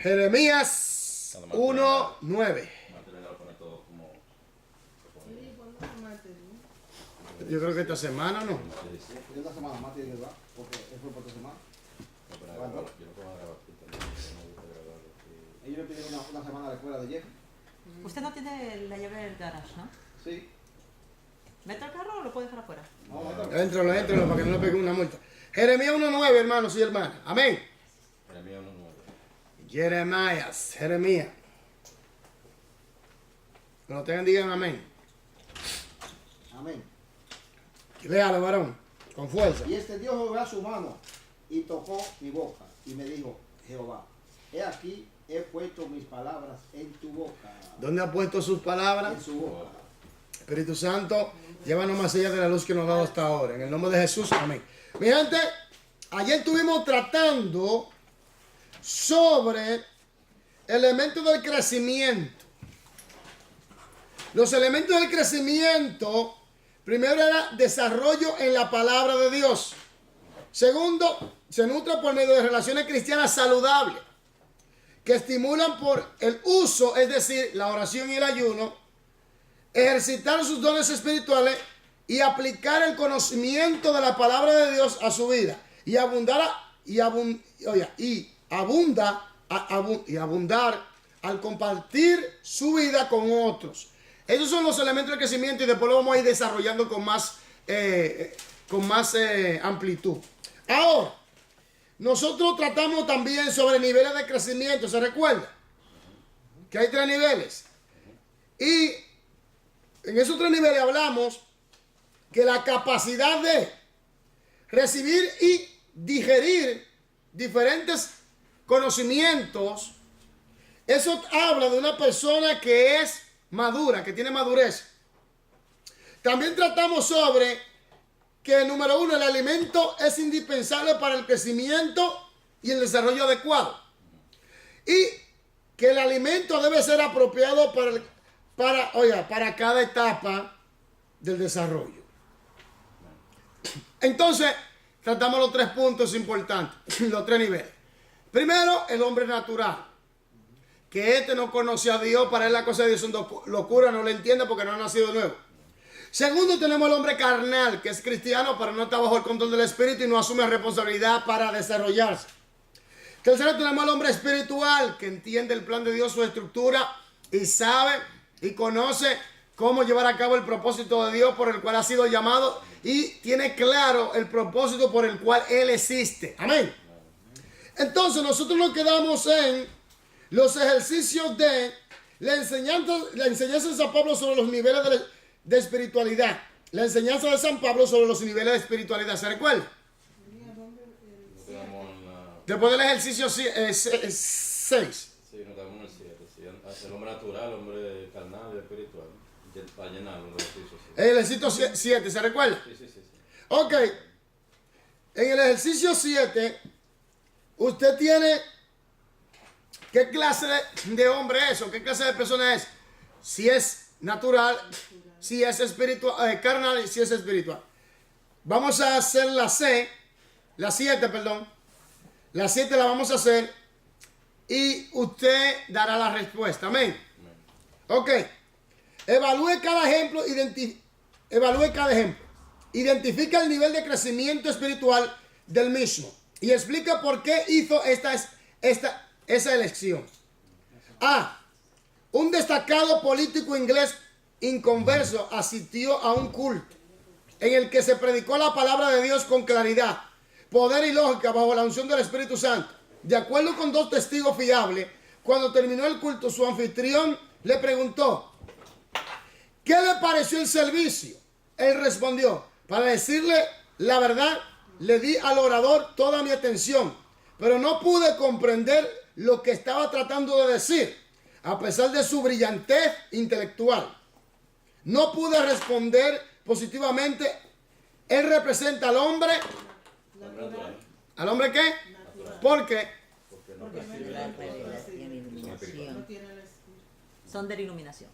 Jeremías 1:9. Yo creo que esta semana, ¿no? Esta semana más tiene que dar, porque él fue por esta semana. Ellos le pidieron una semana a la escuela de Jeff. Usted no tiene la llave del garage, ¿no? Sí. ¿Mete el carro o lo puede dejar afuera? No, Éntralo para que no le pegue una multa. Jeremías 1:9, hermanos y hermanas. Amén. Jeremías 1:9. Jeremías. Cuando tengan, digan amén. Amén. Léalo, varón, con fuerza. Y extendió Jehová su mano y tocó mi boca y me dijo, Jehová, he aquí, he puesto mis palabras en tu boca. ¿Dónde ha puesto sus palabras? En su boca. Espíritu Santo, llévanos más allá de la luz que nos ha dado hasta ahora. En el nombre de Jesús, amén. Mi gente, ayer estuvimos tratando sobre elementos del crecimiento. Los elementos del crecimiento, primero era desarrollo en la palabra de Dios. Segundo, se nutre por medio de relaciones cristianas saludables, que estimulan por el uso, es decir, la oración y el ayuno, ejercitar sus dones espirituales y aplicar el conocimiento de la palabra de Dios a su vida. Y abundar al compartir su vida con otros. Esos son los elementos del crecimiento y después lo vamos a ir desarrollando con más amplitud. Ahora, nosotros tratamos también sobre niveles de crecimiento. ¿Se recuerda? Que hay 3 niveles. Y en esos 3 niveles hablamos que la capacidad de recibir y digerir diferentes conocimientos, eso habla de una persona que es madura, que tiene madurez. También tratamos sobre que, número 1, el alimento es indispensable para el crecimiento y el desarrollo adecuado. Y que el alimento debe ser apropiado para cada etapa del desarrollo. Entonces, tratamos los 3 puntos importantes, los 3 niveles. Primero, el hombre natural. Que no conoce a Dios, para él la cosa de Dios es una locura, no lo entiende porque no ha nacido de nuevo. Segundo, tenemos el hombre carnal, que es cristiano, pero no está bajo el control del Espíritu y no asume responsabilidad para desarrollarse. Tercero, tenemos al hombre espiritual, que entiende el plan de Dios, su estructura, y sabe y conoce cómo llevar a cabo el propósito de Dios por el cual ha sido llamado y tiene claro el propósito por el cual él existe. Amén. Entonces nosotros nos quedamos en los ejercicios de la enseñanza de San Pablo sobre los niveles de espiritualidad. La enseñanza de San Pablo sobre los niveles de espiritualidad. ¿Se recuerda? Después del ejercicio 6. Sí, nos quedamos en el 7. Sí. El hombre natural, el hombre carnal y espiritual. Para llenarlo, el ejercicio 7. El ejercicio 7, ¿se recuerda? Sí. Ok. En el ejercicio 7, usted tiene qué clase de hombre es o qué clase de persona es. Si es natural, si es espiritual, carnal y si es espiritual. Vamos a hacer la 7, perdón. La 7 la vamos a hacer y usted dará la respuesta. Amén. Ok. Evalúe cada ejemplo. Identifica el nivel de crecimiento espiritual del mismo y explica por qué hizo esa elección. A. Un destacado político inglés inconverso asistió a un culto en el que se predicó la palabra de Dios con claridad, poder y lógica bajo la unción del Espíritu Santo. De acuerdo con 2 testigos fiables, cuando terminó el culto, su anfitrión le preguntó: ¿qué le pareció el servicio? Él respondió: para decirle la verdad, le di al orador toda mi atención, pero no pude comprender lo que estaba tratando de decir, a pesar de su brillantez intelectual. No pude responder positivamente. Él representa al hombre. ¿Al hombre qué? Natural. ¿Por qué? Porque no Porque no percibe la las cosas. iluminación. Son de la iluminación.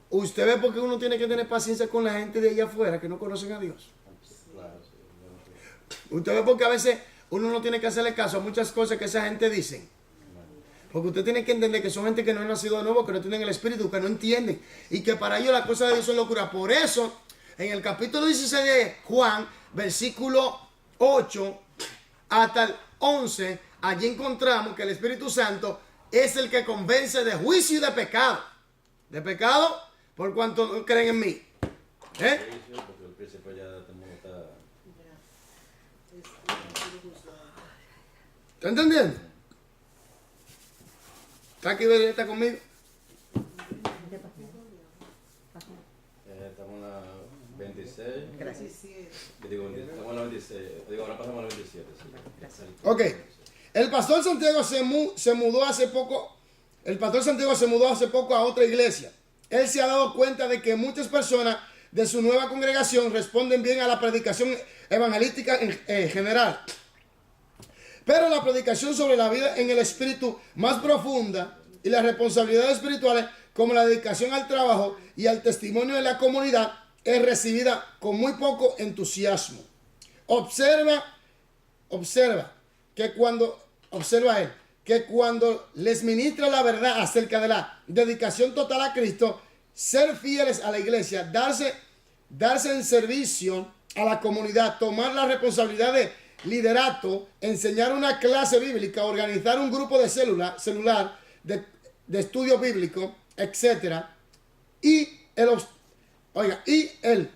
Usted ve por qué uno tiene que tener paciencia con la gente de allá afuera que no conocen a Dios. Claro, sí. Usted ve porque a veces uno no tiene que hacerle caso a muchas cosas que esa gente dice. Porque usted tiene que entender que son gente que no han nacido de nuevo, que no tienen el Espíritu, que no entienden. Y que para ellos las cosas de Dios son locura. Por eso, en el capítulo 16 de Juan, versículo 8 hasta el 11, allí encontramos que el Espíritu Santo es el que convence de juicio y de pecado. De pecado por cuanto no creen en mí. ¿Eh? Porque el príncipe ya también está... ¿Está entendiendo? ¿Está aquí, está conmigo? Estamos en la 26. Gracias. Estamos en la 26. Ahora pasamos a la 27. Sí. Ok. El pastor Santiago se mudó hace poco. El pastor Santiago se mudó hace poco a otra iglesia. Él se ha dado cuenta de que muchas personas de su nueva congregación responden bien a la predicación evangelística en general. Pero la predicación sobre la vida en el espíritu más profunda y las responsabilidades espirituales, como la dedicación al trabajo y al testimonio de la comunidad, es recibida con muy poco entusiasmo. Observa que cuando les ministra la verdad acerca de la dedicación total a Cristo, ser fieles a la iglesia, darse en servicio a la comunidad, tomar la responsabilidad de liderato, enseñar una clase bíblica, organizar un grupo de celular de estudio bíblico, etc. Y el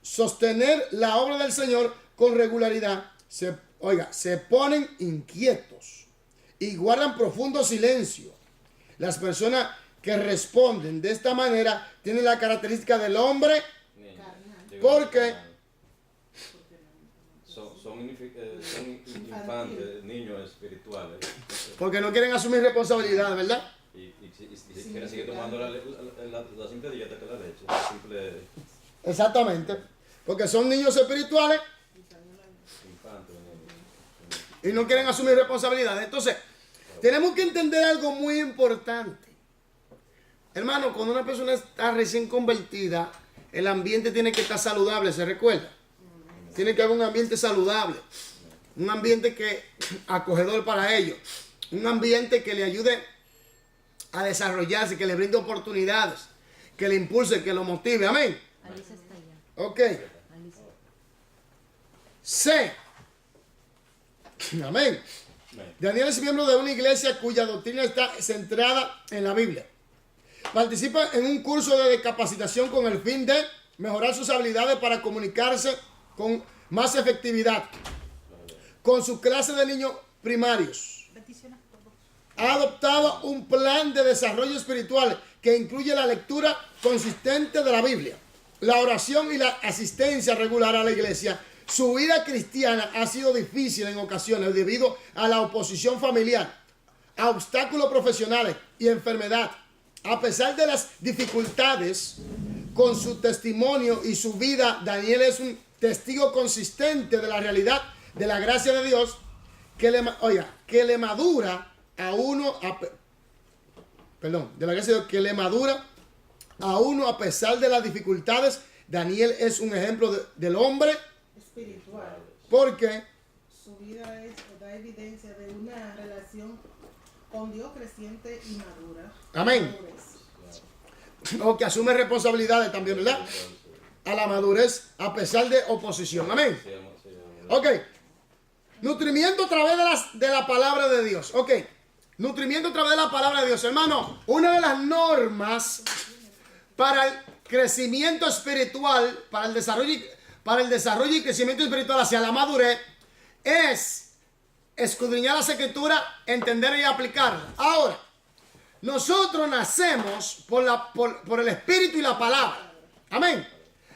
sostener la obra del Señor con regularidad, se ponen inquietos y guardan profundo silencio. Las personas que responden de esta manera tienen la característica del hombre, porque son infantes, niños espirituales. porque no quieren asumir responsabilidad, ¿verdad? Y si quieren seguir tomando la simple dieta que la leche, la simple Exactamente. Porque son niños espirituales infante. y no quieren asumir responsabilidad. Entonces, tenemos que entender algo muy importante. Hermano, cuando una persona está recién convertida, el ambiente tiene que estar saludable, ¿se recuerda? Tiene que haber un ambiente saludable, un ambiente acogedor para ellos, un ambiente que le ayude a desarrollarse, que le brinde oportunidades, que le impulse, que lo motive. Amén. Alicia está allá. Ok. Alicia. C. Amén. Daniel es miembro de una iglesia cuya doctrina está centrada en la Biblia. Participa en un curso de capacitación con el fin de mejorar sus habilidades para comunicarse con más efectividad con su clase de niños primarios. Ha adoptado un plan de desarrollo espiritual que incluye la lectura consistente de la Biblia, la oración y la asistencia regular a la iglesia. Su vida cristiana ha sido difícil en ocasiones debido a la oposición familiar, a obstáculos profesionales y enfermedad. A pesar de las dificultades, con su testimonio y su vida, Daniel es un testigo consistente de la realidad de la gracia de Dios que le madura a uno a pesar de las dificultades. Daniel es un ejemplo del hombre espiritual. porque Su vida da evidencia de una relación con Dios creciente y madura. amén, o que asume responsabilidades también, ¿verdad? A la madurez a pesar de oposición. Amén. Ok. Nutrimiento a través de la palabra de Dios. Ok. Nutrimiento a través de la palabra de Dios. Hermano, una de las normas para el crecimiento espiritual, para el desarrollo y crecimiento espiritual hacia la madurez, es escudriñar las escrituras, entender y aplicarlas. Ahora, nosotros nacemos por el Espíritu y la palabra. Amén.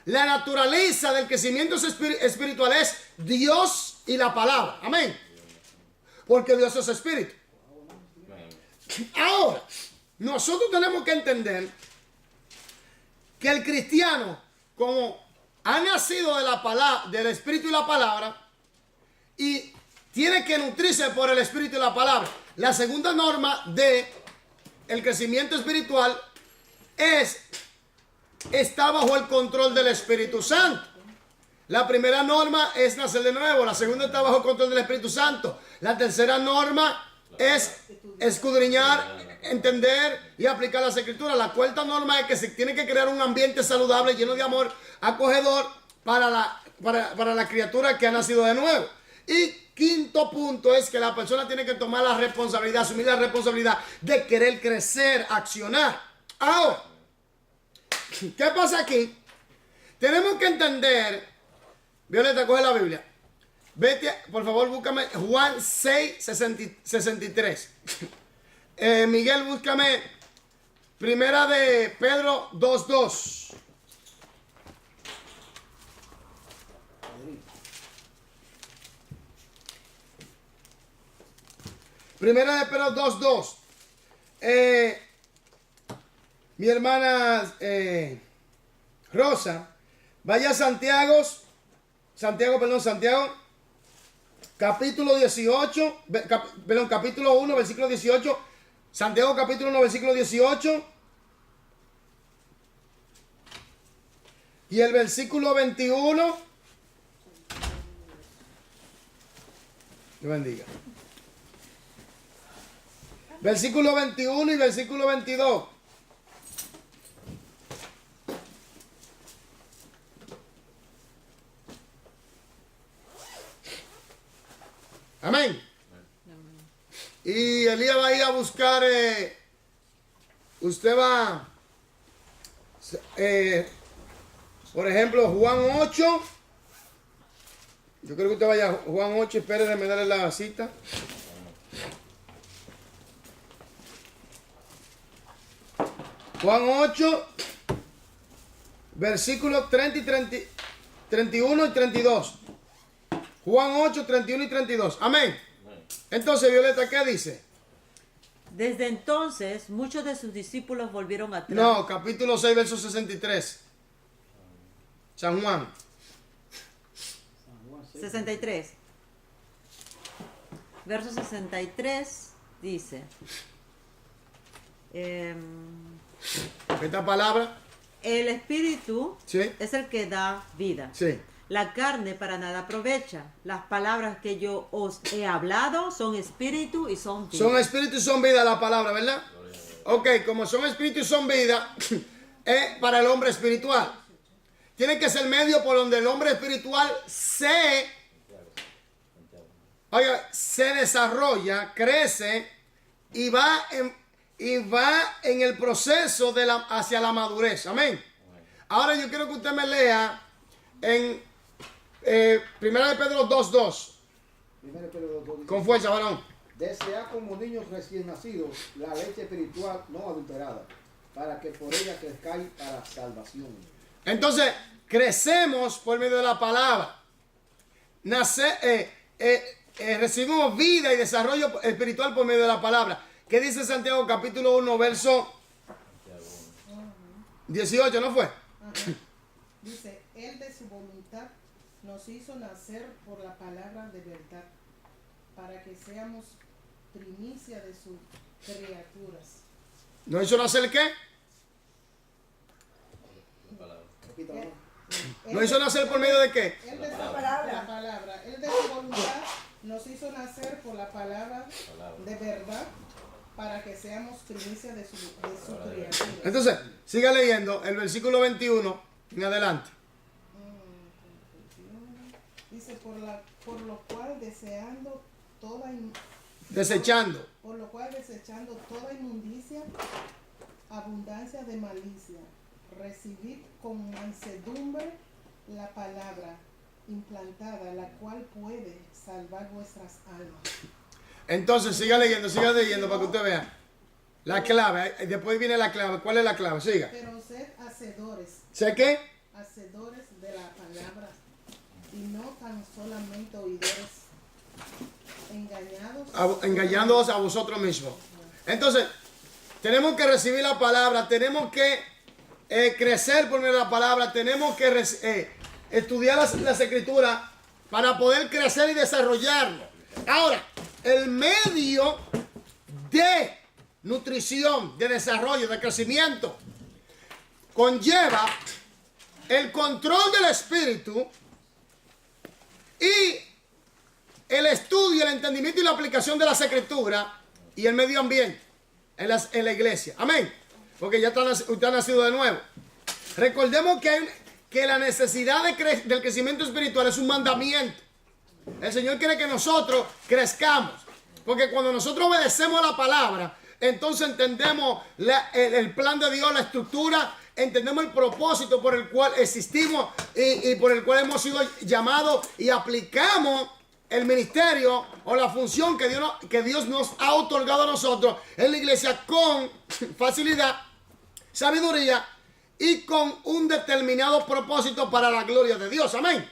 La naturaleza del crecimiento espiritual es Dios y la palabra. Amén. Porque Dios es espíritu. Ahora, nosotros tenemos que entender que el cristiano, como ha nacido de la palabra, del espíritu y la palabra, y tiene que nutrirse por el espíritu y la palabra. La segunda norma de el crecimiento espiritual está bajo el control del Espíritu Santo. La primera norma es nacer de nuevo. La segunda está bajo el control del Espíritu Santo. La tercera norma es escudriñar, entender y aplicar las escrituras. La cuarta norma es que se tiene que crear un ambiente saludable, lleno de amor, acogedor para la criatura que ha nacido de nuevo. Y quinto punto es que la persona tiene que tomar la responsabilidad, asumir la responsabilidad de querer crecer, accionar. Ahora, ¿qué pasa aquí? Tenemos que entender, Violeta, coge la Biblia. Vete, por favor, búscame Juan 6, 63. Miguel, búscame Primera de Pedro 2:2. Primera de Pedro 2:2. Mi hermana Rosa, vaya a Santiago, capítulo 18, capítulo 1, versículo 18. Santiago capítulo 1, versículo 18. Y el versículo 21. Dios bendiga. Versículo 21 y versículo 22. Amén. Y Elías va a ir a buscar, usted va, por ejemplo, Juan 8. Yo creo que usted vaya a Juan 8, espere de darle la cita. Juan 8, versículos 31 y 32. Juan 8, 31 y 32. Amén. Entonces, Violeta, ¿qué dice? Desde entonces, muchos de sus discípulos volvieron atrás. No, capítulo 6, verso 63. San Juan. 63. Verso 63 dice. Esta palabra. El espíritu Sí. es el que da vida. Sí. La carne para nada aprovecha. Las palabras que yo os he hablado son espíritu y son vida. Son espíritu y son vida la palabra, ¿verdad? Ok, como son espíritu y son vida, es para el hombre espiritual. Tiene que ser medio por donde el hombre espiritual se desarrolla, crece y va en el proceso hacia la madurez. Amén. Ahora yo quiero que usted me lea en Primera de Pedro 2:2. Primera de Pedro 2:2 dice, Con fuerza, varón. Desead como niños recién nacidos la leche espiritual no adulterada, para que por ella crezcáis para salvación. Entonces, crecemos por medio de la palabra. Recibimos vida y desarrollo espiritual por medio de la palabra. ¿Qué dice Santiago capítulo 1, verso 18? ¿No fue? Ajá. Dice, Él de su voluntad nos hizo nacer por la palabra de verdad, para que seamos primicia de sus criaturas. ¿No hizo nacer qué? Repítalo. ¿No hizo nacer por medio de qué? Él de su palabra. Él de su voluntad nos hizo nacer por la palabra de verdad, para que seamos primicia de su criatura. Entonces, siga leyendo el versículo 21 en adelante. Dice, por lo cual desechando toda inmundicia, abundancia de malicia, recibid con mansedumbre la palabra implantada, la cual puede salvar vuestras almas. Entonces, siga leyendo para que usted vea. La clave, después viene la clave. ¿Cuál es la clave? Siga. Pero sed hacedores ¿Sé qué? de la palabra, y no tan solamente oidores, Engañándoos a vosotros mismos. Entonces, tenemos que recibir la palabra, tenemos que crecer por medio de la palabra, tenemos que estudiar las escrituras para poder crecer y desarrollarlo. Ahora, el medio de nutrición, de desarrollo, de crecimiento, conlleva el control del espíritu y el estudio, el entendimiento y la aplicación de las escrituras y el medio ambiente en la iglesia. Amén. Porque ya usted ha nacido de nuevo. Recordemos que la necesidad del crecimiento espiritual es un mandamiento. El Señor quiere que nosotros crezcamos. Porque cuando nosotros obedecemos la palabra, entonces entendemos el plan de Dios, la estructura, entendemos el propósito por el cual existimos y por el cual hemos sido llamados y aplicamos el ministerio o la función que Dios nos ha otorgado a nosotros en la iglesia con facilidad, sabiduría y con un determinado propósito para la gloria de Dios. Amén.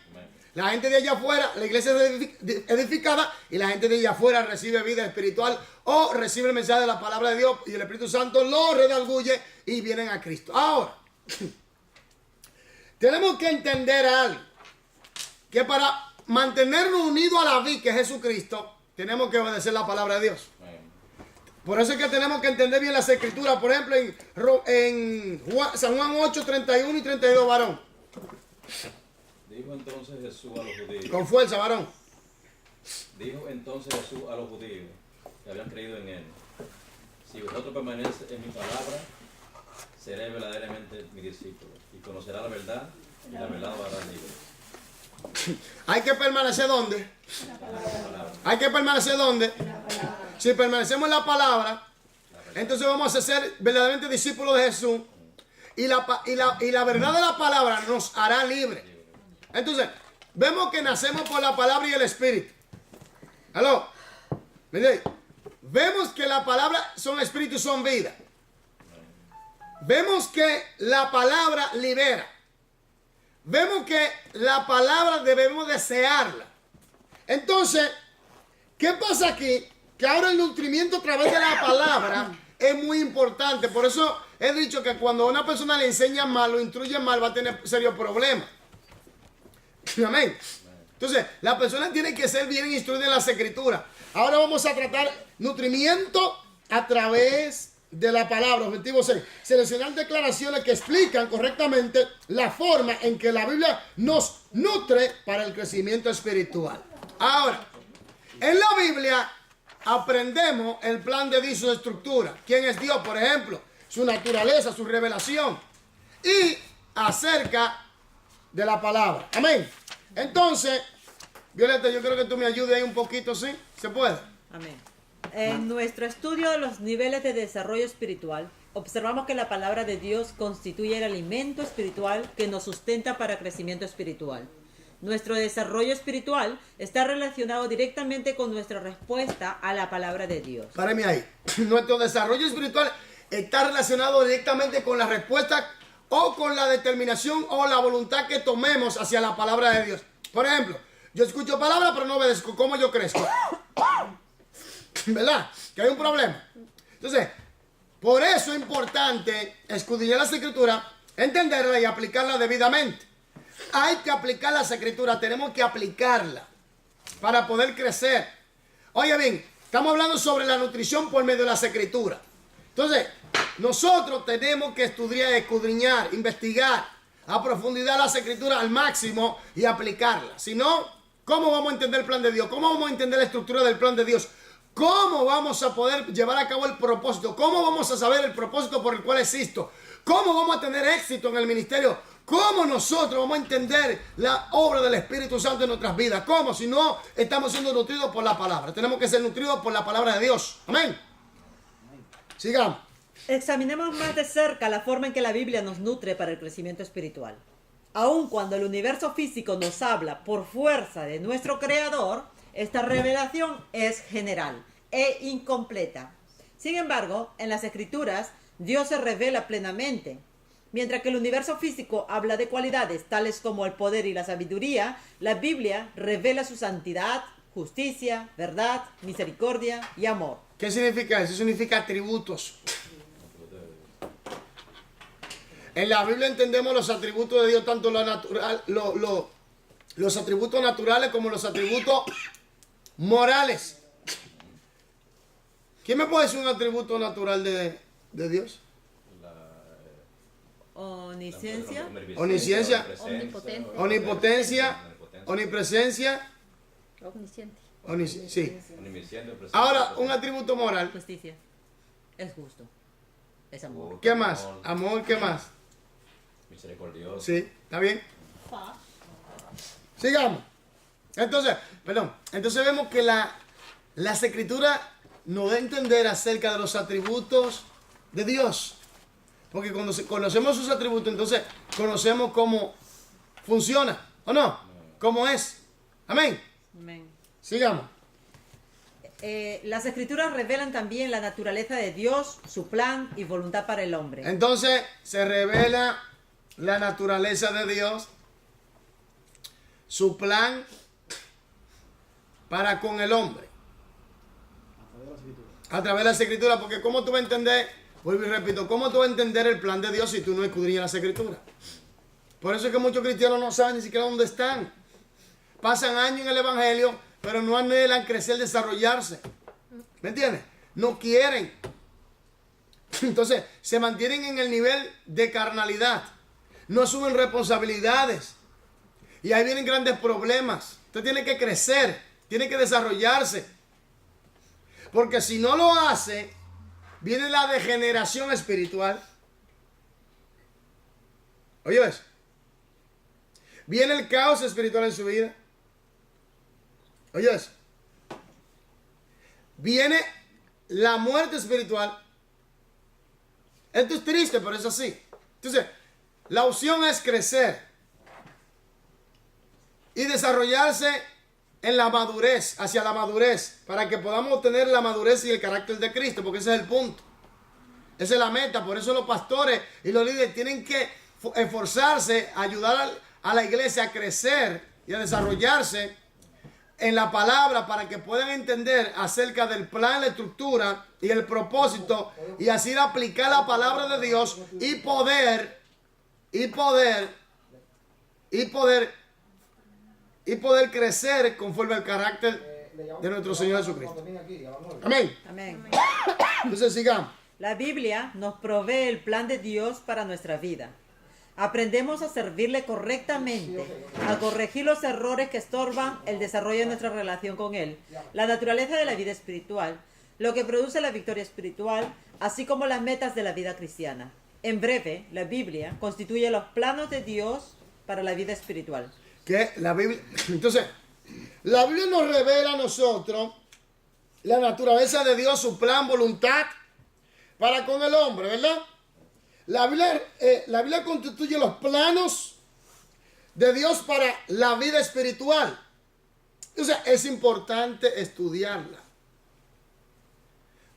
La gente de allá afuera, la iglesia es edificada y la gente de allá afuera recibe vida espiritual o recibe el mensaje de la palabra de Dios y el Espíritu Santo lo redarguye y vienen a Cristo. Ahora, tenemos que entender algo, que para mantenernos unidos a la vid, que es Jesucristo, tenemos que obedecer la palabra de Dios. Por eso es que tenemos que entender bien las escrituras. Por ejemplo, en San Juan 8, 31 y 32, varón. Dijo entonces Jesús a los judíos. Con fuerza, varón. Dijo entonces Jesús a los judíos que habían creído en él: si vosotros permanecéis en mi palabra, seréis verdaderamente mis discípulos y conocerá la verdad y la verdad os hará libres. Hay que permanecer ¿dónde? Hay que permanecer ¿dónde? Si permanecemos en la palabra, entonces vamos a ser verdaderamente discípulos de Jesús y la verdad de la palabra nos hará libres. Entonces, vemos que nacemos por la palabra y el Espíritu. ¿Aló? Mire, vemos que la palabra son espíritu y son vida. Vemos que la palabra libera. Vemos que la palabra debemos desearla. Entonces, ¿qué pasa aquí? Que ahora el nutrimiento a través de la palabra es muy importante. Por eso he dicho que cuando a una persona le enseñan mal, lo instruyen mal, va a tener serios problemas. Amén. Entonces, la persona tiene que ser bien instruida en las escrituras. Ahora vamos a tratar nutrimiento a través de la palabra. Objetivo 6. Seleccionar declaraciones que explican correctamente la forma en que la Biblia nos nutre para el crecimiento espiritual. Ahora, en la Biblia aprendemos el plan de Dios, su estructura. ¿Quién es Dios, por ejemplo? Su naturaleza, su revelación. Y acerca de la palabra. Amén. Entonces, Violeta, yo creo que tú me ayudes ahí un poquito, ¿sí? ¿Se puede? Amén. En nuestro estudio de los niveles de desarrollo espiritual, observamos que la palabra de Dios constituye el alimento espiritual que nos sustenta para crecimiento espiritual. Nuestro desarrollo espiritual está relacionado directamente con nuestra respuesta a la palabra de Dios. Párame ahí. Nuestro desarrollo espiritual está relacionado directamente con la respuesta o con la determinación o la voluntad que tomemos hacia la palabra de Dios. Por ejemplo, yo escucho palabra pero no obedezco. ¿Cómo yo crezco? ¿Verdad? Que hay un problema. Entonces, por eso es importante escudriñar las escrituras, entenderla y aplicarla debidamente. Hay que aplicar las escrituras, tenemos que aplicarla para poder crecer. Oye bien, estamos hablando sobre la nutrición por medio de las escrituras. Entonces, nosotros tenemos que estudiar, escudriñar, investigar a profundidad las escrituras al máximo y aplicarlas. Si no, ¿cómo vamos a entender el plan de Dios? ¿Cómo vamos a entender la estructura del plan de Dios? ¿Cómo vamos a poder llevar a cabo el propósito? ¿Cómo vamos a saber el propósito por el cual existo? ¿Cómo vamos a tener éxito en el ministerio? ¿Cómo nosotros vamos a entender la obra del Espíritu Santo en nuestras vidas? ¿Cómo? Si no estamos siendo nutridos por la palabra. Tenemos que ser nutridos por la palabra de Dios. Amén. Sigamos. Examinemos más de cerca la forma en que la Biblia nos nutre para el crecimiento espiritual. Aun cuando el universo físico nos habla por fuerza de nuestro Creador, esta revelación es general e incompleta. Sin embargo, en las Escrituras, Dios se revela plenamente. Mientras que el universo físico habla de cualidades tales como el poder y la sabiduría, la Biblia revela su santidad, justicia, verdad, misericordia y amor. ¿Qué significa eso? Significa atributos. En la Biblia entendemos los atributos de Dios, tanto lo natural, los atributos naturales como los atributos morales. ¿Quién me puede decir un atributo natural de Dios? Omnisciencia, Omnisciencia, Omnipotente. omnipotencia, omnipresencia, Omnisciente. Sí. Omnisciente, presente. Ahora, un atributo moral. Justicia. Es justo. Es amor. ¿Qué más? Amor, ¿qué más? Misericordioso. Sí, ¿está bien? Sigamos. Entonces vemos que las escrituras nos da a entender acerca de los atributos de Dios. Porque cuando conocemos sus atributos, entonces conocemos cómo funciona, ¿o no? ¿Cómo es? Amén. Amén. Sigamos. Las escrituras revelan también la naturaleza de Dios, su plan y voluntad para el hombre. Entonces se revela la naturaleza de Dios, su plan para con el hombre. A través de las escrituras, porque ¿cómo tú vas a entender? Vuelvo y repito, ¿cómo tú vas a entender el plan de Dios si tú no escudriñas las escrituras? Por eso es que muchos cristianos no saben ni siquiera dónde están. Pasan años en el evangelio, pero no anhelan crecer, desarrollarse. ¿Me entiendes? No quieren. Entonces, se mantienen en el nivel de carnalidad. No asumen responsabilidades. Y ahí vienen grandes problemas. Usted tiene que crecer, tiene que desarrollarse. Porque si no lo hace, viene la degeneración espiritual. ¿Oye eso? Viene el caos espiritual en su vida. ¿Oye eso? Viene la muerte espiritual. Esto es triste, pero es así. Entonces, la opción es crecer y desarrollarse en la madurez, hacia la madurez, para que podamos obtener la madurez y el carácter de Cristo, porque ese es el punto. Esa es la meta. Por eso los pastores y los líderes tienen que esforzarse, ayudar a la iglesia a crecer y a desarrollarse en la palabra para que puedan entender acerca del plan, la estructura y el propósito, y así aplicar la palabra de Dios y poder crecer conforme al carácter de nuestro Señor Jesucristo. Amén. Amén. Entonces sigamos. La Biblia nos provee el plan de Dios para nuestra vida. Aprendemos a servirle correctamente, a corregir los errores que estorban el desarrollo de nuestra relación con Él, la naturaleza de la vida espiritual, lo que produce la victoria espiritual, así como las metas de la vida cristiana. En breve, la Biblia constituye los planos de Dios para la vida espiritual. Que la Biblia, entonces, la Biblia nos revela a nosotros la naturaleza de Dios, su plan, voluntad para con el hombre, ¿verdad? La Biblia constituye los planos de Dios para la vida espiritual. O sea, es importante estudiarla.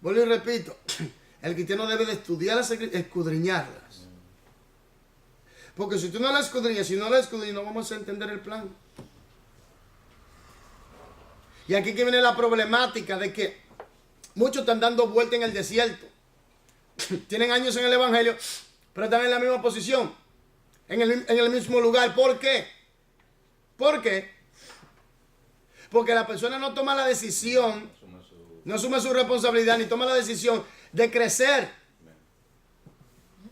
Vuelvo y repito, el cristiano debe de estudiarlas, escudriñarlas. Porque si tú no la escudriñas, no vamos a entender el plan. Y aquí que viene la problemática de que muchos están dando vuelta en el desierto. Tienen años en el evangelio, pero están en la misma posición, en el mismo lugar. ¿Por qué? ¿Por qué? Porque la persona no toma la decisión, no asume su responsabilidad, ni toma la decisión de crecer.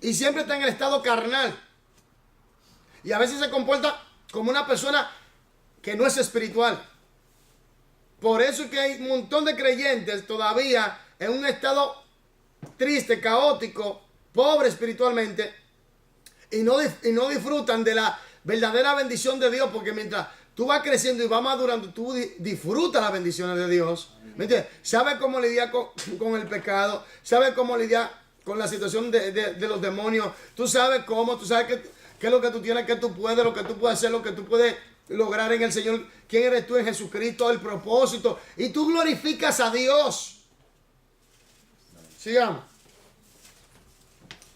Y siempre está en el estado carnal. Y a veces se comporta como una persona que no es espiritual. Por eso es que hay un montón de creyentes todavía en un estado triste, caótico, pobre espiritualmente, y no disfrutan de la verdadera bendición de Dios, porque mientras tú vas creciendo y vas madurando, tú disfrutas las bendiciones de Dios. ¿Me entiendes? Sabes cómo lidiar con el pecado, sabes cómo lidiar con la situación de los demonios, tú sabes qué es lo que tú tienes, qué tú puedes, lo que tú puedes hacer, lo que tú puedes lograr en el Señor, quién eres tú en Jesucristo, el propósito, y tú glorificas a Dios. Sigamos.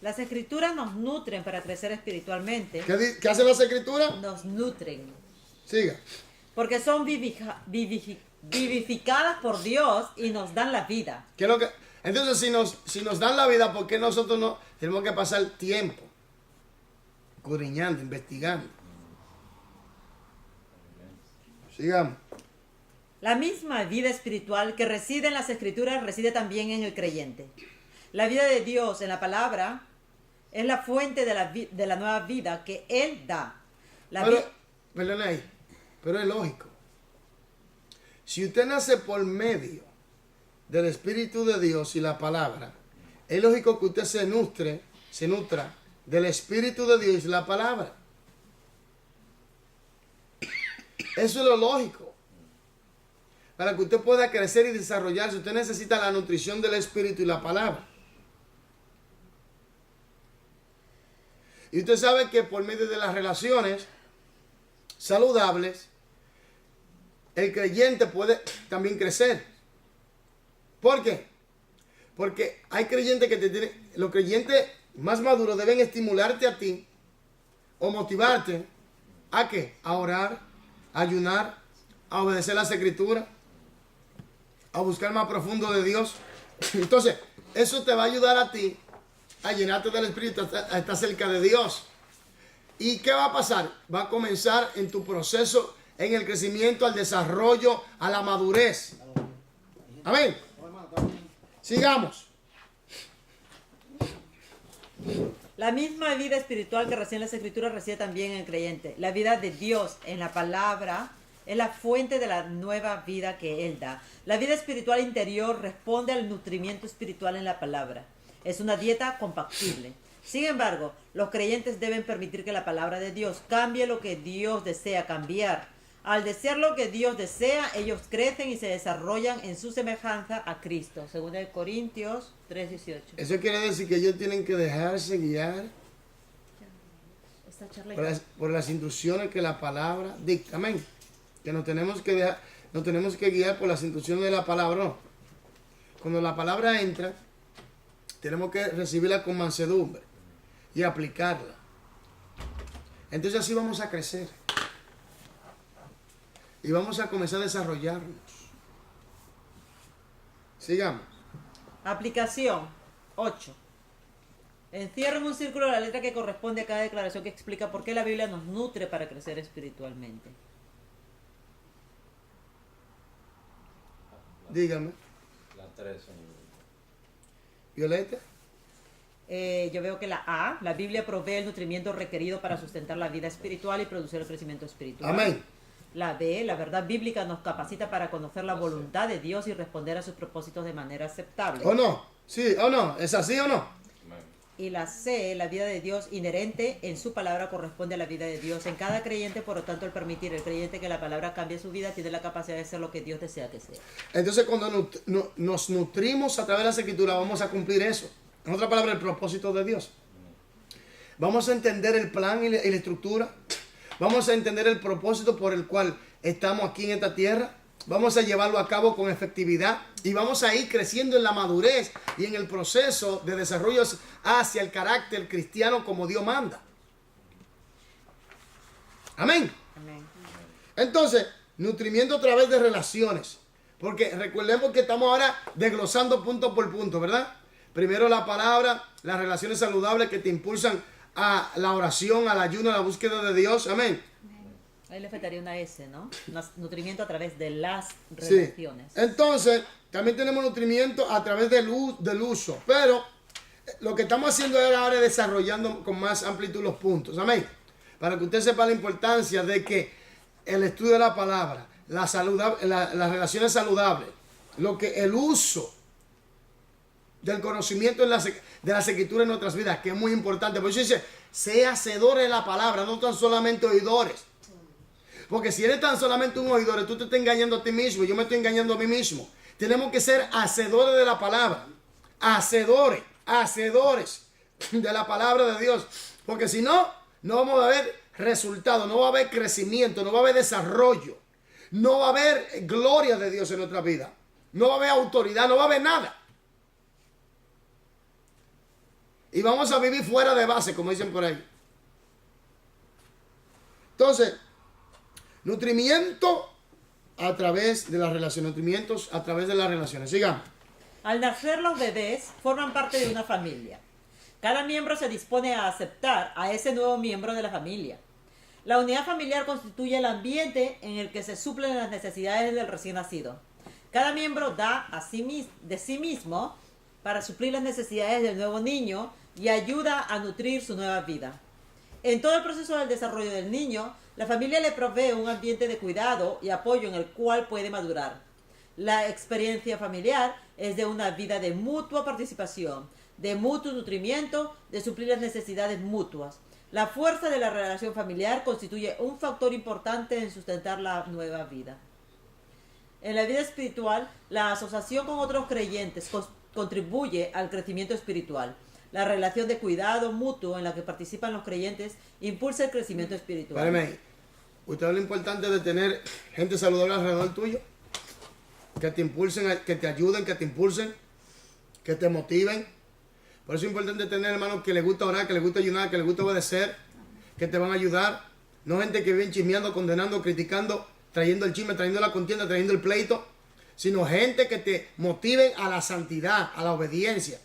Las escrituras nos nutren para crecer espiritualmente. ¿Qué hacen las escrituras? Nos nutren. Siga. Porque son vivificadas por Dios y nos dan la vida. ¿Qué es lo que? Entonces, si nos dan la vida, ¿por qué nosotros no tenemos que pasar tiempo escudriñando, investigando? Sigamos. La misma vida espiritual que reside en las escrituras reside también en el creyente. La vida de Dios en la palabra es la fuente de la nueva vida que Él da. Perdón ahí, pero es lógico. Si usted nace por medio del Espíritu de Dios y la palabra, es lógico que usted se nutra del Espíritu de Dios y la palabra. Eso es lo lógico. Para que usted pueda crecer y desarrollarse, usted necesita la nutrición del Espíritu y la palabra. Y usted sabe que por medio de las relaciones saludables, el creyente puede también crecer. ¿Por qué? Porque hay creyentes que los creyentes más maduros deben estimularte a ti o motivarte ¿a qué? A orar, a ayunar, a obedecer las escrituras, a buscar más profundo de Dios. Entonces, eso te va a ayudar a ti a llenarte del Espíritu, a estar cerca de Dios. ¿Y qué va a pasar? Va a comenzar en tu proceso, en el crecimiento, al desarrollo, a la madurez. Amén. Sigamos. La misma vida espiritual que recibe las Escrituras reside también en el creyente. La vida de Dios en la palabra es la fuente de la nueva vida que Él da. La vida espiritual interior responde al nutrimiento espiritual en la palabra. Es una dieta compatible. Sin embargo, los creyentes deben permitir que la palabra de Dios cambie lo que Dios desea cambiar. Al desear lo que Dios desea, ellos crecen y se desarrollan en su semejanza a Cristo. 2 Corintios 3:18. Eso quiere decir que ellos tienen que dejarse guiar Esta charla por las instrucciones que la palabra dicta. Amén. Que nos tenemos que guiar por las instrucciones de la palabra. No. Cuando la palabra entra, tenemos que recibirla con mansedumbre y aplicarla. Entonces así vamos a crecer. Y vamos a comenzar a desarrollarnos. Sigamos. Aplicación 8. Encierra en un círculo la letra que corresponde a cada declaración que explica por qué la Biblia nos nutre para crecer espiritualmente. Dígame. Las 3 son... Violeta. Yo veo que la A, la Biblia provee el nutrimiento requerido para sustentar la vida espiritual y producir el crecimiento espiritual. Amén. La B, la verdad bíblica nos capacita para conocer la voluntad de Dios y responder a sus propósitos de manera aceptable. ¿O no? ¿Sí o no? ¿Es así o no? Y la C, la vida de Dios inherente en su palabra corresponde a la vida de Dios en cada creyente, por lo tanto, al permitir al creyente que la palabra cambie su vida, tiene la capacidad de ser lo que Dios desea que sea. Entonces, cuando nos nutrimos a través de las escrituras, vamos a cumplir eso. En otra palabra, el propósito de Dios. Vamos a entender el plan y la estructura. Vamos a entender el propósito por el cual estamos aquí en esta tierra. Vamos a llevarlo a cabo con efectividad y vamos a ir creciendo en la madurez y en el proceso de desarrollo hacia el carácter cristiano como Dios manda. Amén. Amén. Entonces, nutrimiento a través de relaciones. Porque recordemos que estamos ahora desglosando punto por punto, ¿verdad? Primero la palabra, las relaciones saludables que te impulsan a la oración, al ayuno, a la búsqueda de Dios. Amén. Ahí le faltaría una S, ¿no? Nutrimiento a través de las Sí. relaciones. Entonces, también tenemos nutrimiento a través del uso. Pero lo que estamos haciendo ahora es desarrollando con más amplitud los puntos. Amén. Para que usted sepa la importancia de que el estudio de la palabra, las relaciones saludables, el uso del conocimiento de las escrituras en nuestras vidas, que es muy importante. Por eso dice, sea hacedores de la palabra, no tan solamente oidores. Porque si eres tan solamente un oidor, tú te estás engañando a ti mismo, yo me estoy engañando a mí mismo. Tenemos que ser hacedores de la palabra. Hacedores de la palabra de Dios. Porque si no, no vamos a ver resultados, no va a haber crecimiento, no va a haber desarrollo. No va a haber gloria de Dios en nuestra vida. No va a haber autoridad, no va a haber nada. Y vamos a vivir fuera de base, como dicen por ahí. Entonces, nutrimiento a través de las relaciones. Nutrimientos a través de las relaciones. Sigamos. Al nacer, los bebés forman parte de una familia. Cada miembro se dispone a aceptar a ese nuevo miembro de la familia. La unidad familiar constituye el ambiente en el que se suplen las necesidades del recién nacido. Cada miembro da de sí mismo para suplir las necesidades del nuevo niño y ayuda a nutrir su nueva vida. En todo el proceso del desarrollo del niño, La familia le provee un ambiente de cuidado y apoyo en el cual puede madurar. La experiencia familiar es de una vida de mutua participación, de mutuo nutrimiento, de suplir las necesidades mutuas. La fuerza de la relación familiar constituye un factor importante en sustentar la nueva vida. En la vida espiritual, la asociación con otros creyentes contribuye al crecimiento espiritual. La relación de cuidado mutuo en la que participan los creyentes impulsa el crecimiento espiritual. Espérame ahí. ¿Usted ve lo importante de tener gente saludable alrededor tuyo? Que te impulsen, que te ayuden, que te impulsen, que te motiven. Por eso es importante tener hermanos que les gusta orar, que les gusta ayunar, que les gusta obedecer, que te van a ayudar. No gente que viene chismeando, condenando, criticando, trayendo el chisme, trayendo la contienda, trayendo el pleito, sino gente que te motiven a la santidad, a la obediencia,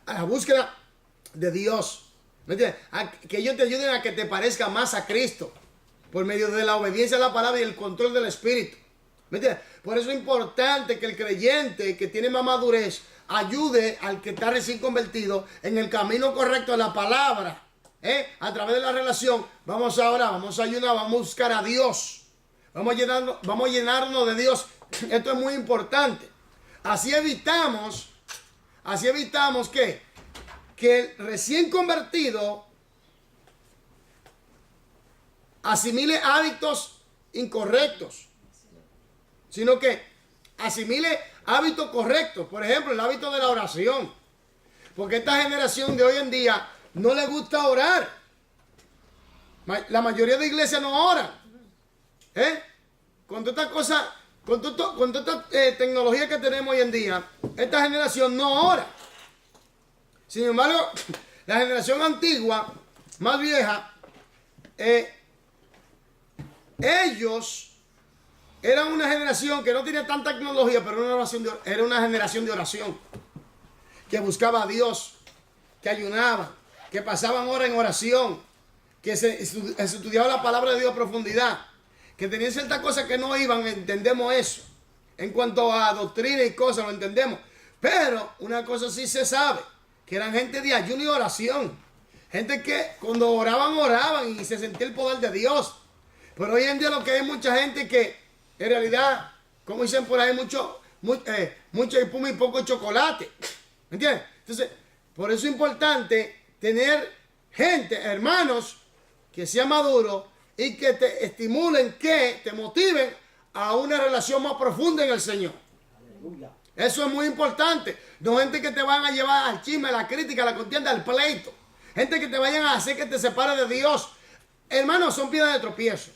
a la búsqueda de Dios. ¿Me entiendes? Que ellos te ayuden a que te parezca más a Cristo por medio de la obediencia a la palabra y el control del Espíritu. ¿Me entiendes? Por eso es importante que el creyente que tiene más madurez ayude al que está recién convertido en el camino correcto de la palabra. A través de la relación, vamos a orar, vamos a ayunar, vamos a buscar a Dios. Vamos a llenarnos de Dios. Esto es muy importante. Así evitamos que el recién convertido asimile hábitos incorrectos, sino que asimile hábitos correctos. Por ejemplo, el hábito de la oración. Porque esta generación de hoy en día no le gusta orar. La mayoría de iglesias no oran. Con toda esta cosa, con toda esta tecnología que tenemos hoy en día, esta generación no ora. Sin embargo, la generación antigua, más vieja, ellos eran una generación que no tenía tanta tecnología, pero era una generación de oración, que buscaba a Dios, que ayunaba, que pasaban horas en oración, que se estudiaba la palabra de Dios a profundidad, que tenían ciertas cosas que no iban, entendemos eso. En cuanto a doctrina y cosas, lo entendemos. Pero una cosa sí se sabe, que eran gente de ayuno y oración. Gente que cuando oraban y se sentía el poder de Dios. Pero hoy en día lo que hay mucha gente que en realidad, como dicen por ahí, mucho espuma y poco chocolate. ¿Me entiendes? Entonces, por eso es importante tener gente, hermanos, que sean maduros y que te estimulen, que te motiven a una relación más profunda en el Señor. Aleluya. Eso es muy importante. No gente que te van a llevar al chisme, a la crítica, a la contienda, al pleito. Gente que te vayan a hacer que te separe de Dios. Hermanos, son piedras de tropiezo.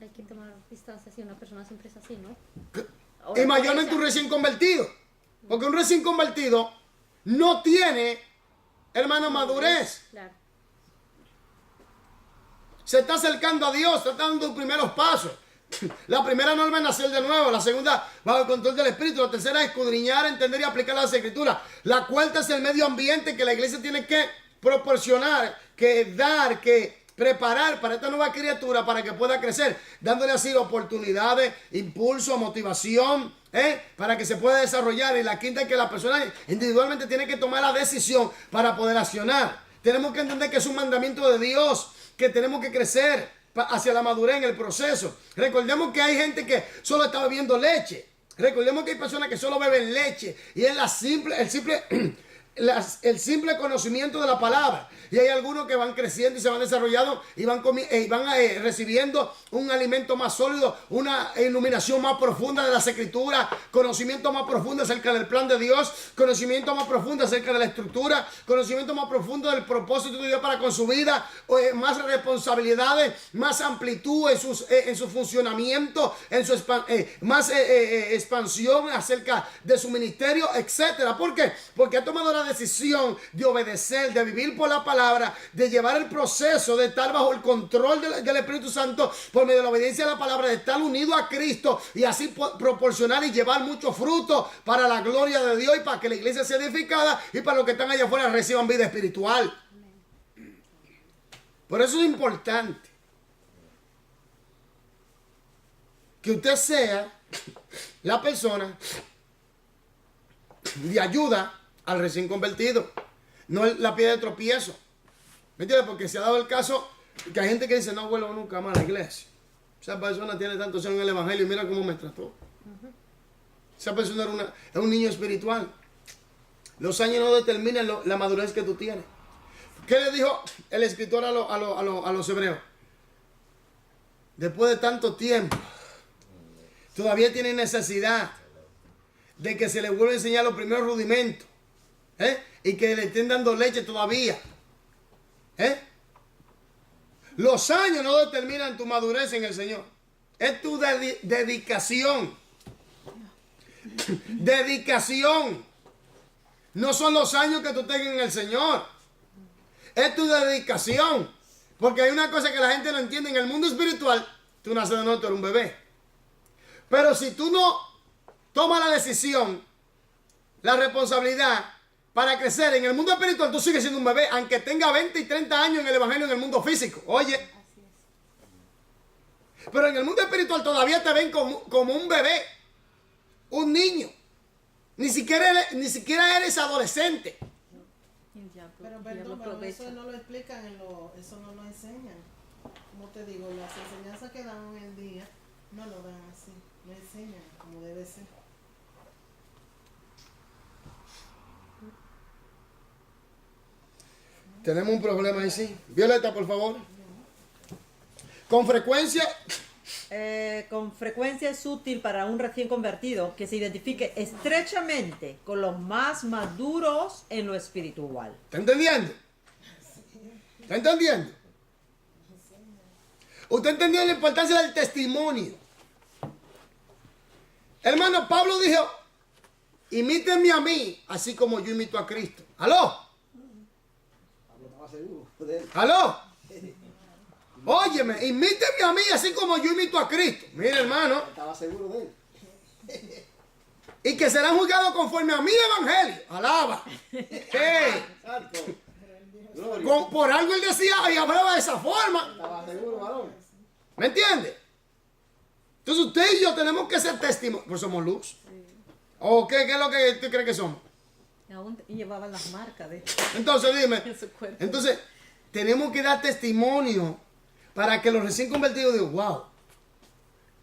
Hay que tomar distancia si una persona siempre es así, ¿no? Y mayormente un recién convertido. Porque un recién convertido no tiene, hermano, madurez. Claro. Se está acercando a Dios, está dando los primeros pasos. La primera norma es nacer de nuevo, la segunda bajo el control del Espíritu, la tercera es escudriñar, entender y aplicar las Escrituras, la cuarta es el medio ambiente que la iglesia tiene que proporcionar, que dar, que preparar para esta nueva criatura para que pueda crecer, dándole así oportunidades, impulso, motivación, para que se pueda desarrollar. Y la quinta es que la persona individualmente tiene que tomar la decisión para poder accionar. Tenemos que entender que es un mandamiento de Dios, que tenemos que crecer hacia la madurez en el proceso. Recordemos que hay gente que solo está bebiendo leche. Recordemos que hay personas que solo beben leche. Y es el simple conocimiento de la palabra. Y hay algunos que van creciendo y se van desarrollando y van recibiendo un alimento más sólido, una iluminación más profunda de las Escrituras, conocimiento más profundo acerca del plan de Dios, conocimiento más profundo acerca de la estructura, conocimiento más profundo del propósito de Dios para con su vida, más responsabilidades, más amplitud en su funcionamiento, en su más expansión acerca de su ministerio, etcétera. ¿Por qué? Porque ha tomado la decisión de obedecer, de vivir por la palabra, de llevar el proceso, de estar bajo el control del Espíritu Santo por medio de la obediencia a la palabra, de estar unido a Cristo y así proporcionar y llevar mucho fruto para la gloria de Dios y para que la iglesia sea edificada y para los que están allá afuera reciban vida espiritual. Por eso es importante que usted sea la persona de ayuda al recién convertido, no la piedra de tropiezo. ¿Me entiendes? Porque se ha dado el caso Que hay gente que dice, no vuelvo nunca más a la iglesia. Esa persona tiene tantos años en el evangelio y mira cómo me trató. Esa persona es un niño espiritual. Los años no determinan la madurez que tú tienes. ¿Qué le dijo el escritor a los hebreos? Después de tanto tiempo, todavía tienen necesidad de que se les vuelva a enseñar los primeros rudimentos. Y que le estén dando leche todavía. Los años no determinan tu madurez en el Señor. Es tu dedicación. Dedicación. No son los años que tú tengas en el Señor. Es tu dedicación. Porque hay una cosa que la gente no entiende. En el mundo espiritual, tú naces de nuevo, tú eres un bebé. Pero si tú no tomas la decisión, la responsabilidad para crecer en el mundo espiritual, tú sigues siendo un bebé, aunque tenga 20 y 30 años en el evangelio, en el mundo físico. Oye. Pero en el mundo espiritual todavía te ven como un bebé, un niño. Ni siquiera eres adolescente. Pero eso no lo explican, eso no lo enseñan. Como te digo, las enseñanzas que dan hoy en día no lo dan así, lo enseñan como debe ser. Tenemos un problema ahí, sí. Violeta, por favor. Con frecuencia es útil para un recién convertido que se identifique estrechamente con los más maduros en lo espiritual. ¿Está entendiendo? ¿Está entendiendo? ¿Usted entendió la importancia del testimonio? Hermano, Pablo dijo, imítenme a mí, así como yo imito a Cristo. ¿Aló? Estaba seguro de él. ¿Aló? Óyeme, imíteme a mí, así como yo imito a Cristo. Mire, hermano. Estaba seguro de él. Y que serán juzgados conforme a mi evangelio. Alaba. Hey. Santo. Gloria. Por algo él decía y hablaba de esa forma. Estaba seguro, varón. ¿Me entiende? Entonces usted y yo tenemos que ser testimonio. Pues somos luz. ¿O qué es lo que tú crees que somos? Y llevaban las marcas de Entonces dime. en su cuerpo. Entonces tenemos que dar testimonio para que los recién convertidos digan, wow.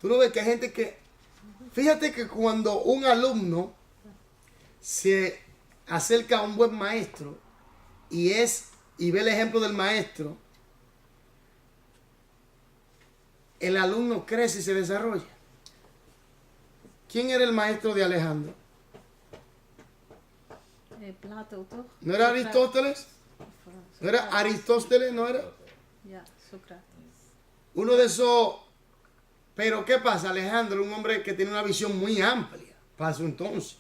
Tú no ves que hay gente que... Fíjate que cuando un alumno se acerca a un buen maestro y ve el ejemplo del maestro, el alumno crece y se desarrolla. ¿Quién era el maestro de Alejandro? Plato, ¿No era Aristóteles? ¿No era Aristóteles? ¿No era? Ya, Sócrates. Uno de esos... Pero ¿qué pasa? Alejandro, un hombre que tiene una visión muy amplia para su entonces.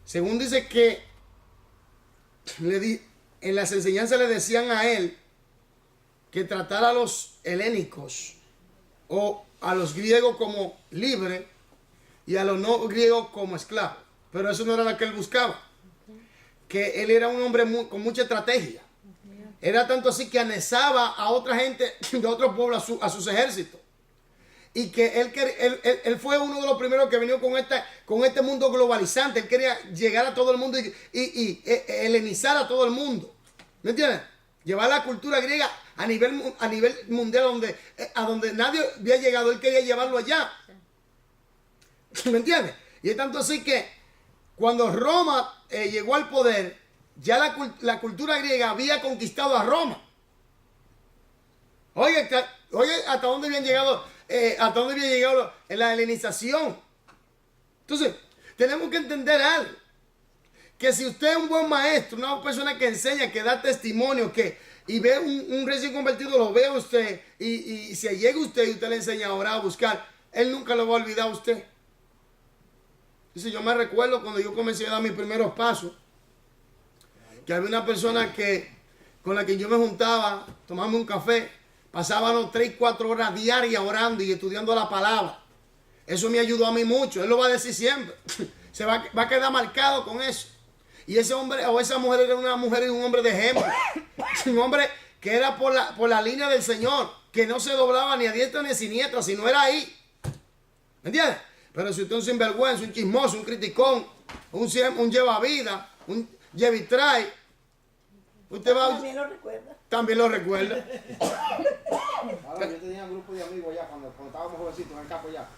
Según dice que en las enseñanzas le decían a él que tratara a los helénicos o a los griegos como libres y a los no griegos como esclavos. Pero eso no era lo que él buscaba. Que él era un hombre con mucha estrategia. Era tanto así que anexaba a otra gente de otro pueblo a sus ejércitos. Y que él fue uno de los primeros que vino con este mundo globalizante. Él quería llegar a todo el mundo y helenizar a todo el mundo. ¿Me entiendes? Llevar la cultura griega a nivel mundial a donde nadie había llegado. Él quería llevarlo allá. ¿Me entiendes? Y es tanto así que cuando Roma llegó al poder, ya la cultura griega había conquistado a Roma. Oye, hasta dónde habían llegado, en la helenización. Entonces, tenemos que entender algo. Que si usted es un buen maestro, una persona que enseña, que da testimonio, y ve un recién convertido, lo ve a usted, y si llega usted y usted le enseña a orar, a buscar, él nunca lo va a olvidar a usted. Dice, yo me recuerdo cuando yo comencé a dar mis primeros pasos, que había una persona con la que yo me juntaba, tomamos un café, pasábamos 3 y 4 horas diarias orando y estudiando la palabra. Eso me ayudó a mí mucho, él lo va a decir siempre. Se va a quedar marcado con eso. Y ese hombre o esa mujer era una mujer y un hombre de ejemplo. Un hombre que era por la línea del Señor, que no se doblaba ni a diestra ni a siniestra, sino era ahí. ¿Me entiendes? Pero si usted es un sinvergüenza, un chismoso, un criticón, un llevavida, un llevitrae, Usted va, También lo recuerda. también lo recuerda. Ahora, yo tenía un grupo de amigos allá cuando estábamos jovencitos en el campo allá.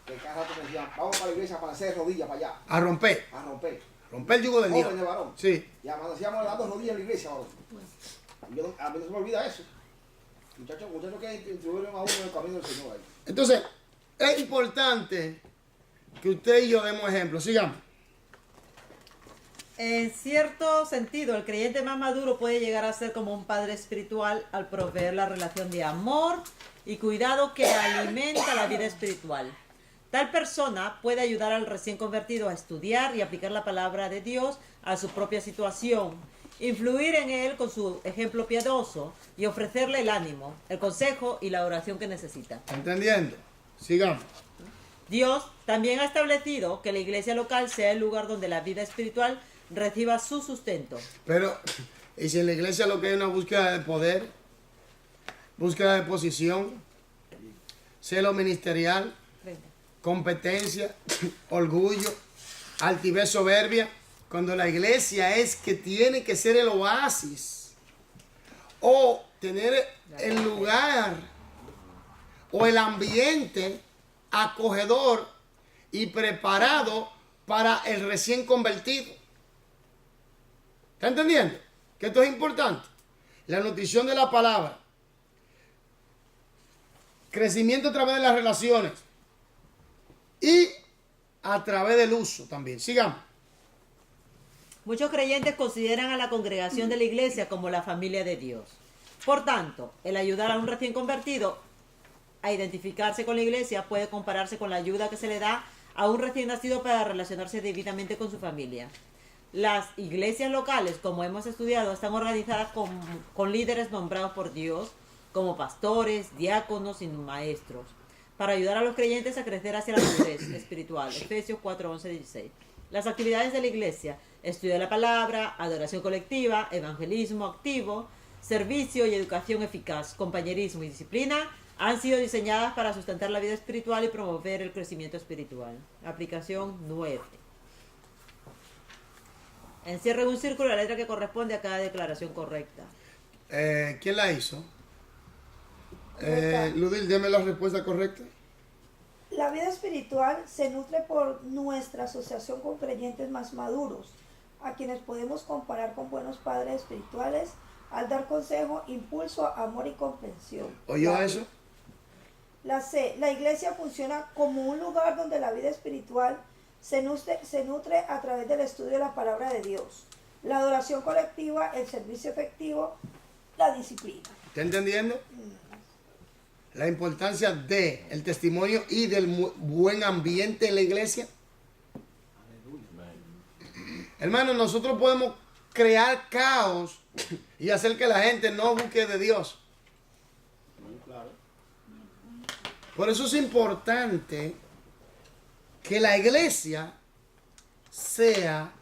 Que cada rato me decían, vamos para la iglesia para hacer rodillas para allá, A romper. a romper. Romper el yugo del Joven de diablo. varón. Sí. Y amanecíamos dando rodillas en la iglesia, varón. Y yo, a mí no se me olvida eso. Muchachos que introdujeron a uno en el camino del Señor ahí. Entonces, es importante que usted y yo demos ejemplo. Sigamos. En cierto sentido, el creyente más maduro puede llegar a ser como un padre espiritual al proveer la relación de amor y cuidado que alimenta la vida espiritual. Tal persona puede ayudar al recién convertido a estudiar y aplicar la palabra de Dios a su propia situación, influir en él con su ejemplo piadoso y ofrecerle el ánimo, el consejo y la oración que necesita. ¿Entendiendo? Sigamos. Dios también ha establecido que la iglesia local sea el lugar donde la vida espiritual reciba su sustento. Pero, ¿y si en la iglesia lo que hay es una búsqueda de poder, búsqueda de posición, celo ministerial, competencia, orgullo, altivez, soberbia? Cuando la iglesia es que tiene que ser el oasis o tener el lugar o el ambiente acogedor y preparado para el recién convertido. ¿Está entendiendo? Que esto es importante. La nutrición de la palabra, crecimiento a través de las relaciones y a través del uso también. Sigamos. Muchos creyentes consideran a la congregación de la iglesia como la familia de Dios. Por tanto, el ayudar a un recién convertido a identificarse con la iglesia puede compararse con la ayuda que se le da a un recién nacido para relacionarse debidamente con su familia. Las iglesias locales, como hemos estudiado, están organizadas con líderes nombrados por Dios, como pastores, diáconos y maestros, para ayudar a los creyentes a crecer hacia la madurez espiritual. Efesios 4, 11, 16. Las actividades de la iglesia: estudio de la palabra, adoración colectiva, evangelismo activo, servicio y educación eficaz, compañerismo y disciplina, han sido diseñadas para sustentar la vida espiritual y promover el crecimiento espiritual. Aplicación 9. Encierre en un círculo la letra que corresponde a cada declaración correcta. ¿Quién la hizo? Ludil, deme la respuesta correcta. La vida espiritual se nutre por nuestra asociación con creyentes más maduros, a quienes podemos comparar con buenos padres espirituales al dar consejo, impulso, amor y comprensión. ¿Oyó eso? La C. La iglesia funciona como un lugar donde la vida espiritual se nutre a través del estudio de la palabra de Dios, la adoración colectiva, el servicio efectivo, la disciplina. ¿Está entendiendo? La importancia de el testimonio y del buen ambiente en la iglesia. Hermano, nosotros podemos crear caos y hacer que la gente no busque de Dios. Claro. Por eso es importante que la iglesia sea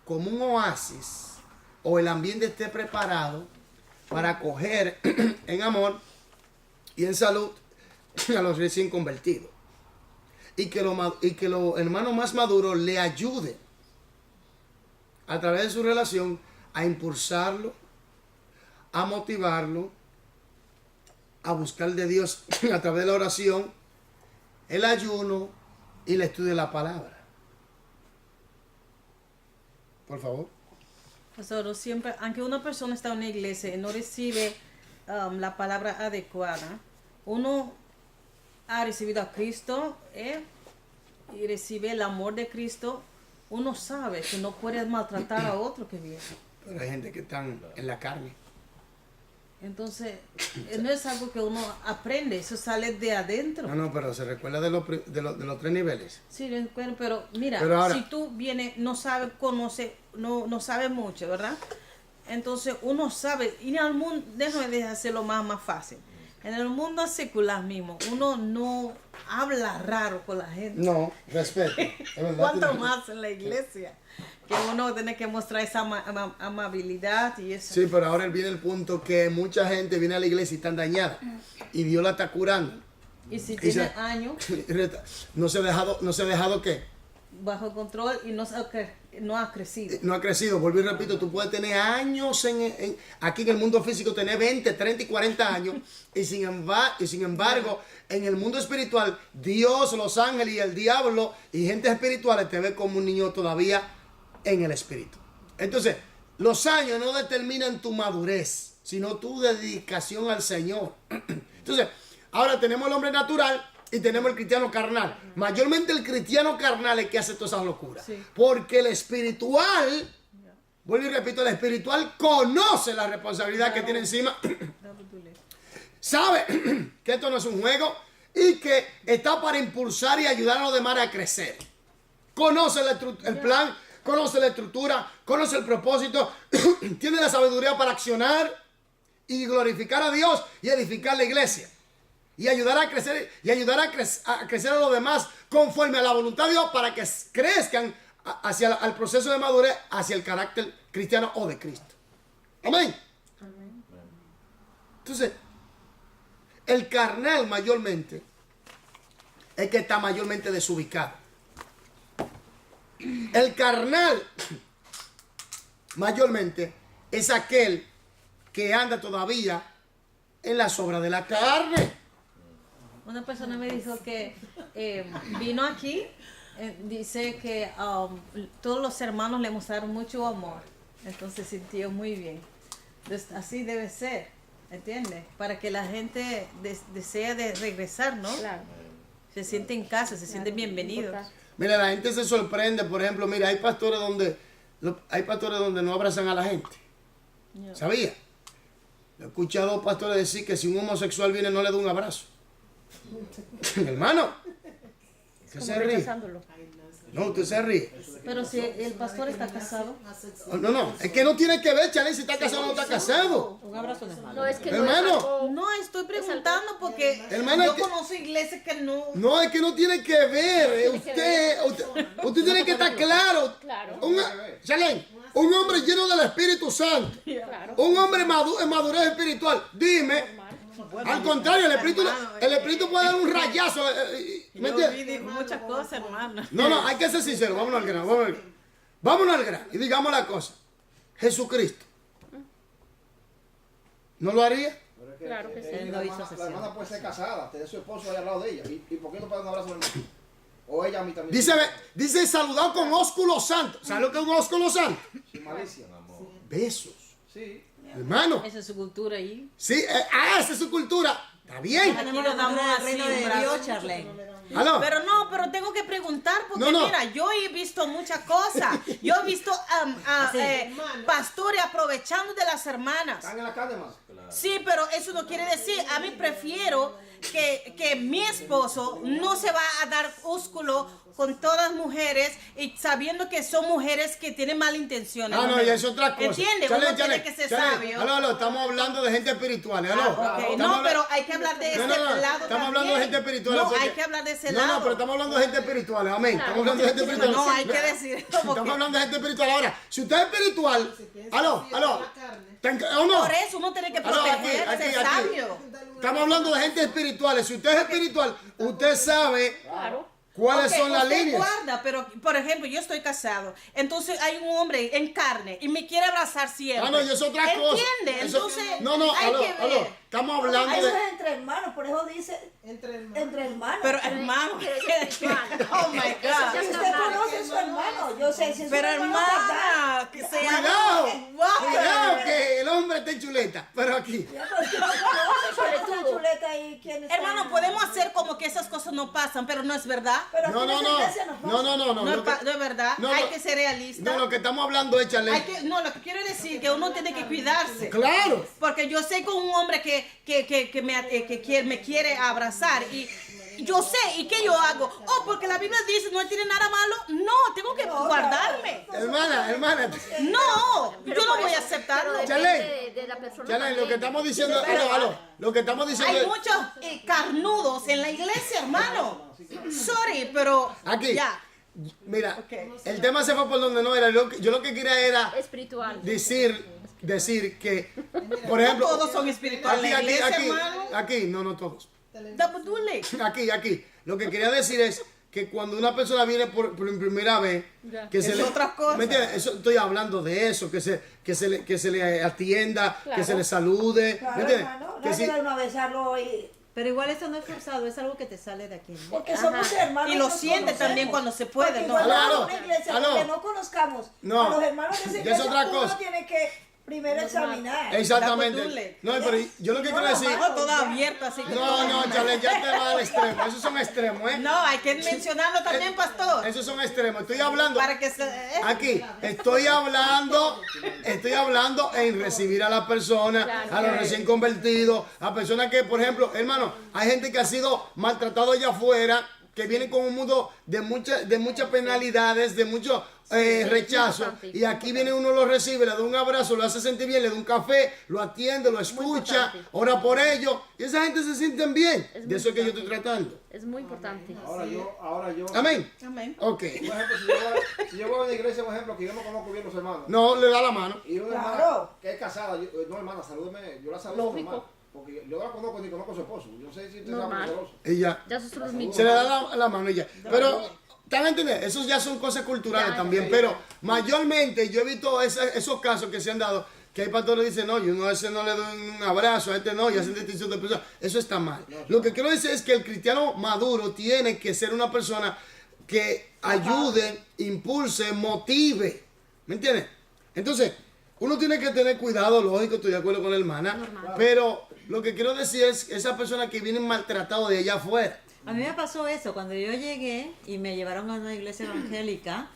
como un oasis o el ambiente esté preparado para acoger en amor y en salud a los recién convertidos. Y que los hermanos más maduros le ayuden a través de su relación a impulsarlo, a motivarlo, a buscar de Dios a través de la oración, el ayuno y el estudio de la palabra. Por favor. Pastor, siempre, aunque una persona está en una iglesia y no recibe la palabra adecuada, uno ha recibido a Cristo y recibe el amor de Cristo, uno sabe que no puede maltratar a otro que viene. Pero hay gente que están en la carne. Entonces, no es algo que uno aprende, eso sale de adentro. No, pero se recuerda de los 3 niveles. Sí, recuerdo, pero mira, Pero ahora- si tú vienes, no sabes, conoce, no sabes mucho, ¿verdad? Entonces uno sabe, y en el mundo, déjame de hacerlo más fácil. En el mundo secular mismo, uno no habla raro con la gente. No, respeto. Es verdad, ¿Cuánto tiene- más en la iglesia? Que uno tiene que mostrar esa amabilidad y eso. Sí, pero ahora viene el punto que mucha gente viene a la iglesia y están dañada. Y Dios la está curando. Y si Y tiene se- años, No se ha dejado qué. bajo control y no ha crecido. No ha crecido, vuelvo y repito, tú puedes tener años aquí en el mundo físico, tener 20, 30 y 40 años, y sin embargo, en el mundo espiritual, Dios, los ángeles y el diablo y gente espirituales te ve como un niño todavía en el espíritu. Entonces, los años no determinan tu madurez, sino tu dedicación al Señor. Entonces, ahora tenemos el hombre natural y tenemos el cristiano carnal. Mayormente el cristiano carnal es que hace todas esas locuras. Sí. Porque el espiritual, vuelvo y repito, el espiritual conoce la responsabilidad que tiene encima. Sabe que esto no es un juego y que está para impulsar y ayudar a los demás a crecer. Conoce el plan, conoce la estructura, conoce el propósito, tiene la sabiduría para accionar y glorificar a Dios y edificar la iglesia. Y ayudar a crecer a crecer a los demás conforme a la voluntad de Dios para que crezcan hacia el proceso de madurez, hacia el carácter cristiano o de Cristo. Amén. Entonces, el carnal mayormente es que está mayormente desubicado. El carnal mayormente es aquel que anda todavía en las obras de la carne. Una persona me dijo que vino aquí, dice que todos los hermanos le mostraron mucho amor, entonces sintió muy bien. Entonces, así debe ser, ¿entiendes? Para que la gente desea de regresar, ¿no? Claro. Se siente en casa, se sienten bienvenidos. Mira, la gente se sorprende, por ejemplo, mira, hay pastores donde no abrazan a la gente. ¿Sabía? He escuchado a dos pastores decir que si un homosexual viene no le da un abrazo. Hermano, usted se ríe. Rechazándolo. No, usted se ríe. Pero si el pastor está casado, No, es que no tiene que ver, Charlie, si está casado o no está casado. Un abrazo no es malo. No, es que Hermano. no es algo- no estoy preguntando porque Hermana, yo que- conozco iglesias que no. No, es que no tiene que ver. Usted tiene que estar claro. Claro. Charlene, un hombre lleno del Espíritu Santo. Claro. Un hombre en madurez espiritual. Dime. Al contrario, el espíritu puede dar un rayazo. ¿Me Yo vi entiendes? dijo muchas cosas, hermano. No, hay que ser sincero. Vámonos al grano. Vámonos al grano. Y digamos la cosa. Jesucristo. ¿No lo haría? Pero es Claro que sí. Él la no hizo hermana, sesión. la hermana puede ser casada, tener su esposo ahí al lado de ella. ¿Y por qué no puede dar un abrazo al hermano? O ella a mí también. Dice saludado con ósculo santo. ¿Sabes lo que es un ósculo santo? Sin malicia. Besos. Sí. Hermano. Esa es su cultura ahí. Sí, esa es su cultura. Está bien. Aquí lo damos al reino de Dios, Charlene. ¿Aló? Pero tengo que preguntar porque No. mira, yo he visto muchas cosas. Yo he visto pastores aprovechando de las hermanas. Están en la carne más. Sí, pero eso no quiere decir, a mí prefiero que mi esposo no se va a dar ósculo con todas mujeres y sabiendo que son mujeres que tienen malas intenciones. Ah, no, y es otra cosa. ¿Entiendes? Uno tiene que ser sabio. Aló, estamos hablando de gente espiritual. Aló. Ok, Estamos no, habla- pero hay que hablar de ese lado Estamos hablando de gente espiritual. No, porque- hay que hablar de ese No, lado. no, pero estamos hablando de gente espiritual. Amén. Estamos hablando de gente espiritual. No, hay que decir. Estamos hablando de gente espiritual. Ahora, si usted es espiritual, aló. ¿O no? Por eso uno tiene que Aló, aquí, protegerse, aquí. sabio. Estamos hablando de gente espiritual. Si usted es espiritual, usted sabe Claro. cuáles Ok, son las usted líneas. guarda, pero por ejemplo, yo estoy casado, entonces hay un hombre en carne y me quiere abrazar siempre. Ah, no, y es otra cosa. ¿Entiende? Eso- Entonces, no, hay aló, que ver. aló. Estamos hablando Eso de... es entre hermanos, por eso dice Entre hermanos. entre hermanos. Pero hermano, oh my si God. usted conoce a su hermano, yo sé, si es Pero un hermano verdad, hermana, que sea. Cuidado que el hombre está en chuleta. Pero aquí. ya, pero si no conoce, ¿cuál es la chuleta y quién está? Hermano, podemos hacer como que esas cosas no pasan, pero no es verdad. Pero No, aquí en no, esa no. iglesia no pasa. No es, Lo que- no es verdad. no, Hay no. que ser realista. No, lo que estamos hablando es, Charlene. Lo que quiero decir que uno tiene que cuidarse. Claro. Porque yo sé con un hombre que me quiere abrazar y yo sé, ¿y qué yo hago? Oh, porque la Biblia dice no tiene nada malo. No, tengo que guardarme. Hermana. No, Pero yo no por voy a eso- aceptarlo. pero Charlene. depende de la persona Charlene, lo que también. estamos diciendo... Aló. Lo que estamos diciendo Hay es... muchos carnudos en la iglesia, hermano. Sorry, pero Aquí. ya. Mira, el tema se fue por donde no era. Yo lo que quería era Espiritual. decir que, por ejemplo... Todos son espirituales en la iglesia, hermano. aquí, no todos. Double. Aquí. Lo que quería decir es que cuando una persona viene por primera vez, Ya. que Es otra cosa. ¿me entiendes? Eso, estoy hablando de eso, que se le atienda, que Claro. se le salude, Claro, ¿me entiendes? hermano, no Que hay si- que dar uno a besarlo y... Pero igual eso no es forzado, es algo que te sale de aquí, ¿no? Porque Ajá. somos hermanos. Y lo nos siente conocemos. también cuando se puede, Porque ¿no? igual Aló, a una iglesia aló. donde no conozcamos No. a los hermanos de esa Ya es iglesia, otra uno cosa. tiene que primero examinar. Exactamente. No, pero yo lo que quiero decir... No, todo abierto así que todo- No, Chale, ya te va al extremo. Esos son extremos, ¿eh? No, hay que mencionarlo también, pastor. Esos son extremos. Estoy hablando... Para que se... Aquí, estoy hablando en recibir a la persona, Claro. a los recién convertidos, a personas que, por ejemplo, hermano, hay gente que ha sido maltratado allá afuera, que viene con un mundo de muchas penalidades, de mucho rechazo, importante, y aquí viene uno, lo recibe, le da un abrazo, lo hace sentir bien, le da un café, lo atiende, lo escucha, importante. ora por ellos, y esa gente se sienten bien. Es De muy eso es que yo estoy importante. tratando. Es muy importante. Ahora yo. Amén. Amén. Ok. Por ejemplo, si yo voy a una iglesia, por ejemplo, que yo no conozco bien los hermanos. No, le da la mano. Y una Claro. hermana que es casada, no hermana, salúdeme, yo la saludo Lógico. normal. Porque yo no la conozco ni conozco a su esposo. Yo sé si usted Normal. sabe celoso. Y ya. Ya sus los mismos. Se le da la mano y ya. Pero, ¿están entendiendo? Esos ya son cosas culturales Ya, también. ya. Pero mayormente yo he visto esos casos que se han dado, que hay pastores que dicen, no, yo a ese no le doy un abrazo, a este no, y hacen distinción de personas. Eso está mal. Lo que quiero decir es que el cristiano maduro tiene que ser una persona que ayude, impulse, motive. ¿Me entiendes? Entonces, uno tiene que tener cuidado, lógico, estoy de acuerdo con la hermana. Normal. Pero lo que quiero decir es esas personas que vienen maltratados de allá afuera. A mí me pasó eso, cuando yo llegué y me llevaron a una iglesia evangélica,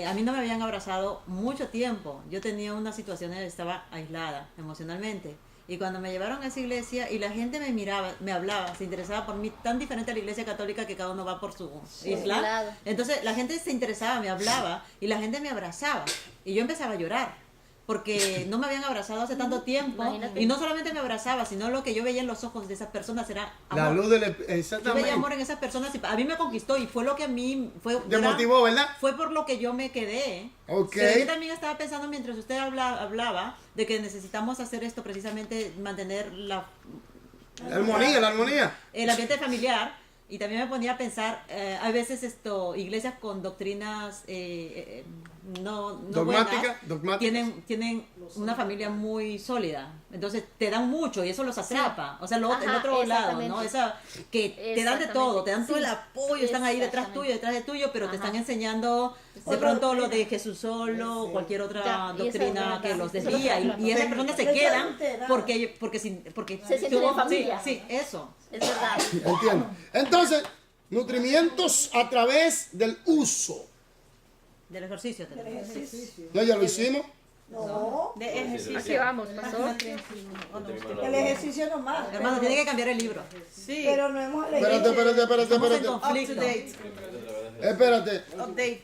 a mí no me habían abrazado mucho tiempo. Yo tenía una situación en la que estaba aislada emocionalmente. Y cuando me llevaron a esa iglesia y la gente me miraba, me hablaba, se interesaba por mí, tan diferente a la iglesia católica que cada uno va por su isla. Claro. Entonces la gente se interesaba, me hablaba y la gente me abrazaba. Y yo empezaba a llorar. Porque no me habían abrazado hace tanto tiempo. Imagínate. Y no solamente me abrazaba, sino lo que yo veía en los ojos de esas personas era amor. La luz del... Yo veía Exactamente. amor en esas personas y a mí me conquistó y fue lo que a mí fue Te motivó, ¿verdad? fue por lo que yo me quedé. Ok. Pero yo también estaba pensando mientras usted hablaba de que necesitamos hacer esto precisamente mantener la La armonía. el ambiente familiar. Y también me ponía a pensar, hay veces iglesias con doctrinas no Dogmática, buenas, tienen una familia muy sólida. Entonces te dan mucho y eso los atrapa. O sea, el Ajá, otro lado, exactamente. ¿no? Esa que te dan de todo, te dan todo el Sí, apoyo, están ahí detrás exactamente. detrás de tuyo, pero te Ajá. están enseñando de Otra pronto lo doctrina. de Jesús solo, o cualquier otra Ya, y esa es doctrina verdad, que los eso es lo que desvía y hablamos. esas personas se Les quedan adultera. porque Se sienten en familia. Sí, eso. Es verdad. Entiendo. Entonces, nutrimientos a través del uso. Del ejercicio. Del tenemos. ejercicio. ¿No? Ya lo hicimos. No, De ejercicio. Aquí vamos, pastor. el ejercicio nomás. Hermano, tiene que cambiar el libro. Sí. Pero no hemos leído. Espérate. Estamos en Up to conflicto. date. Espérate. Update.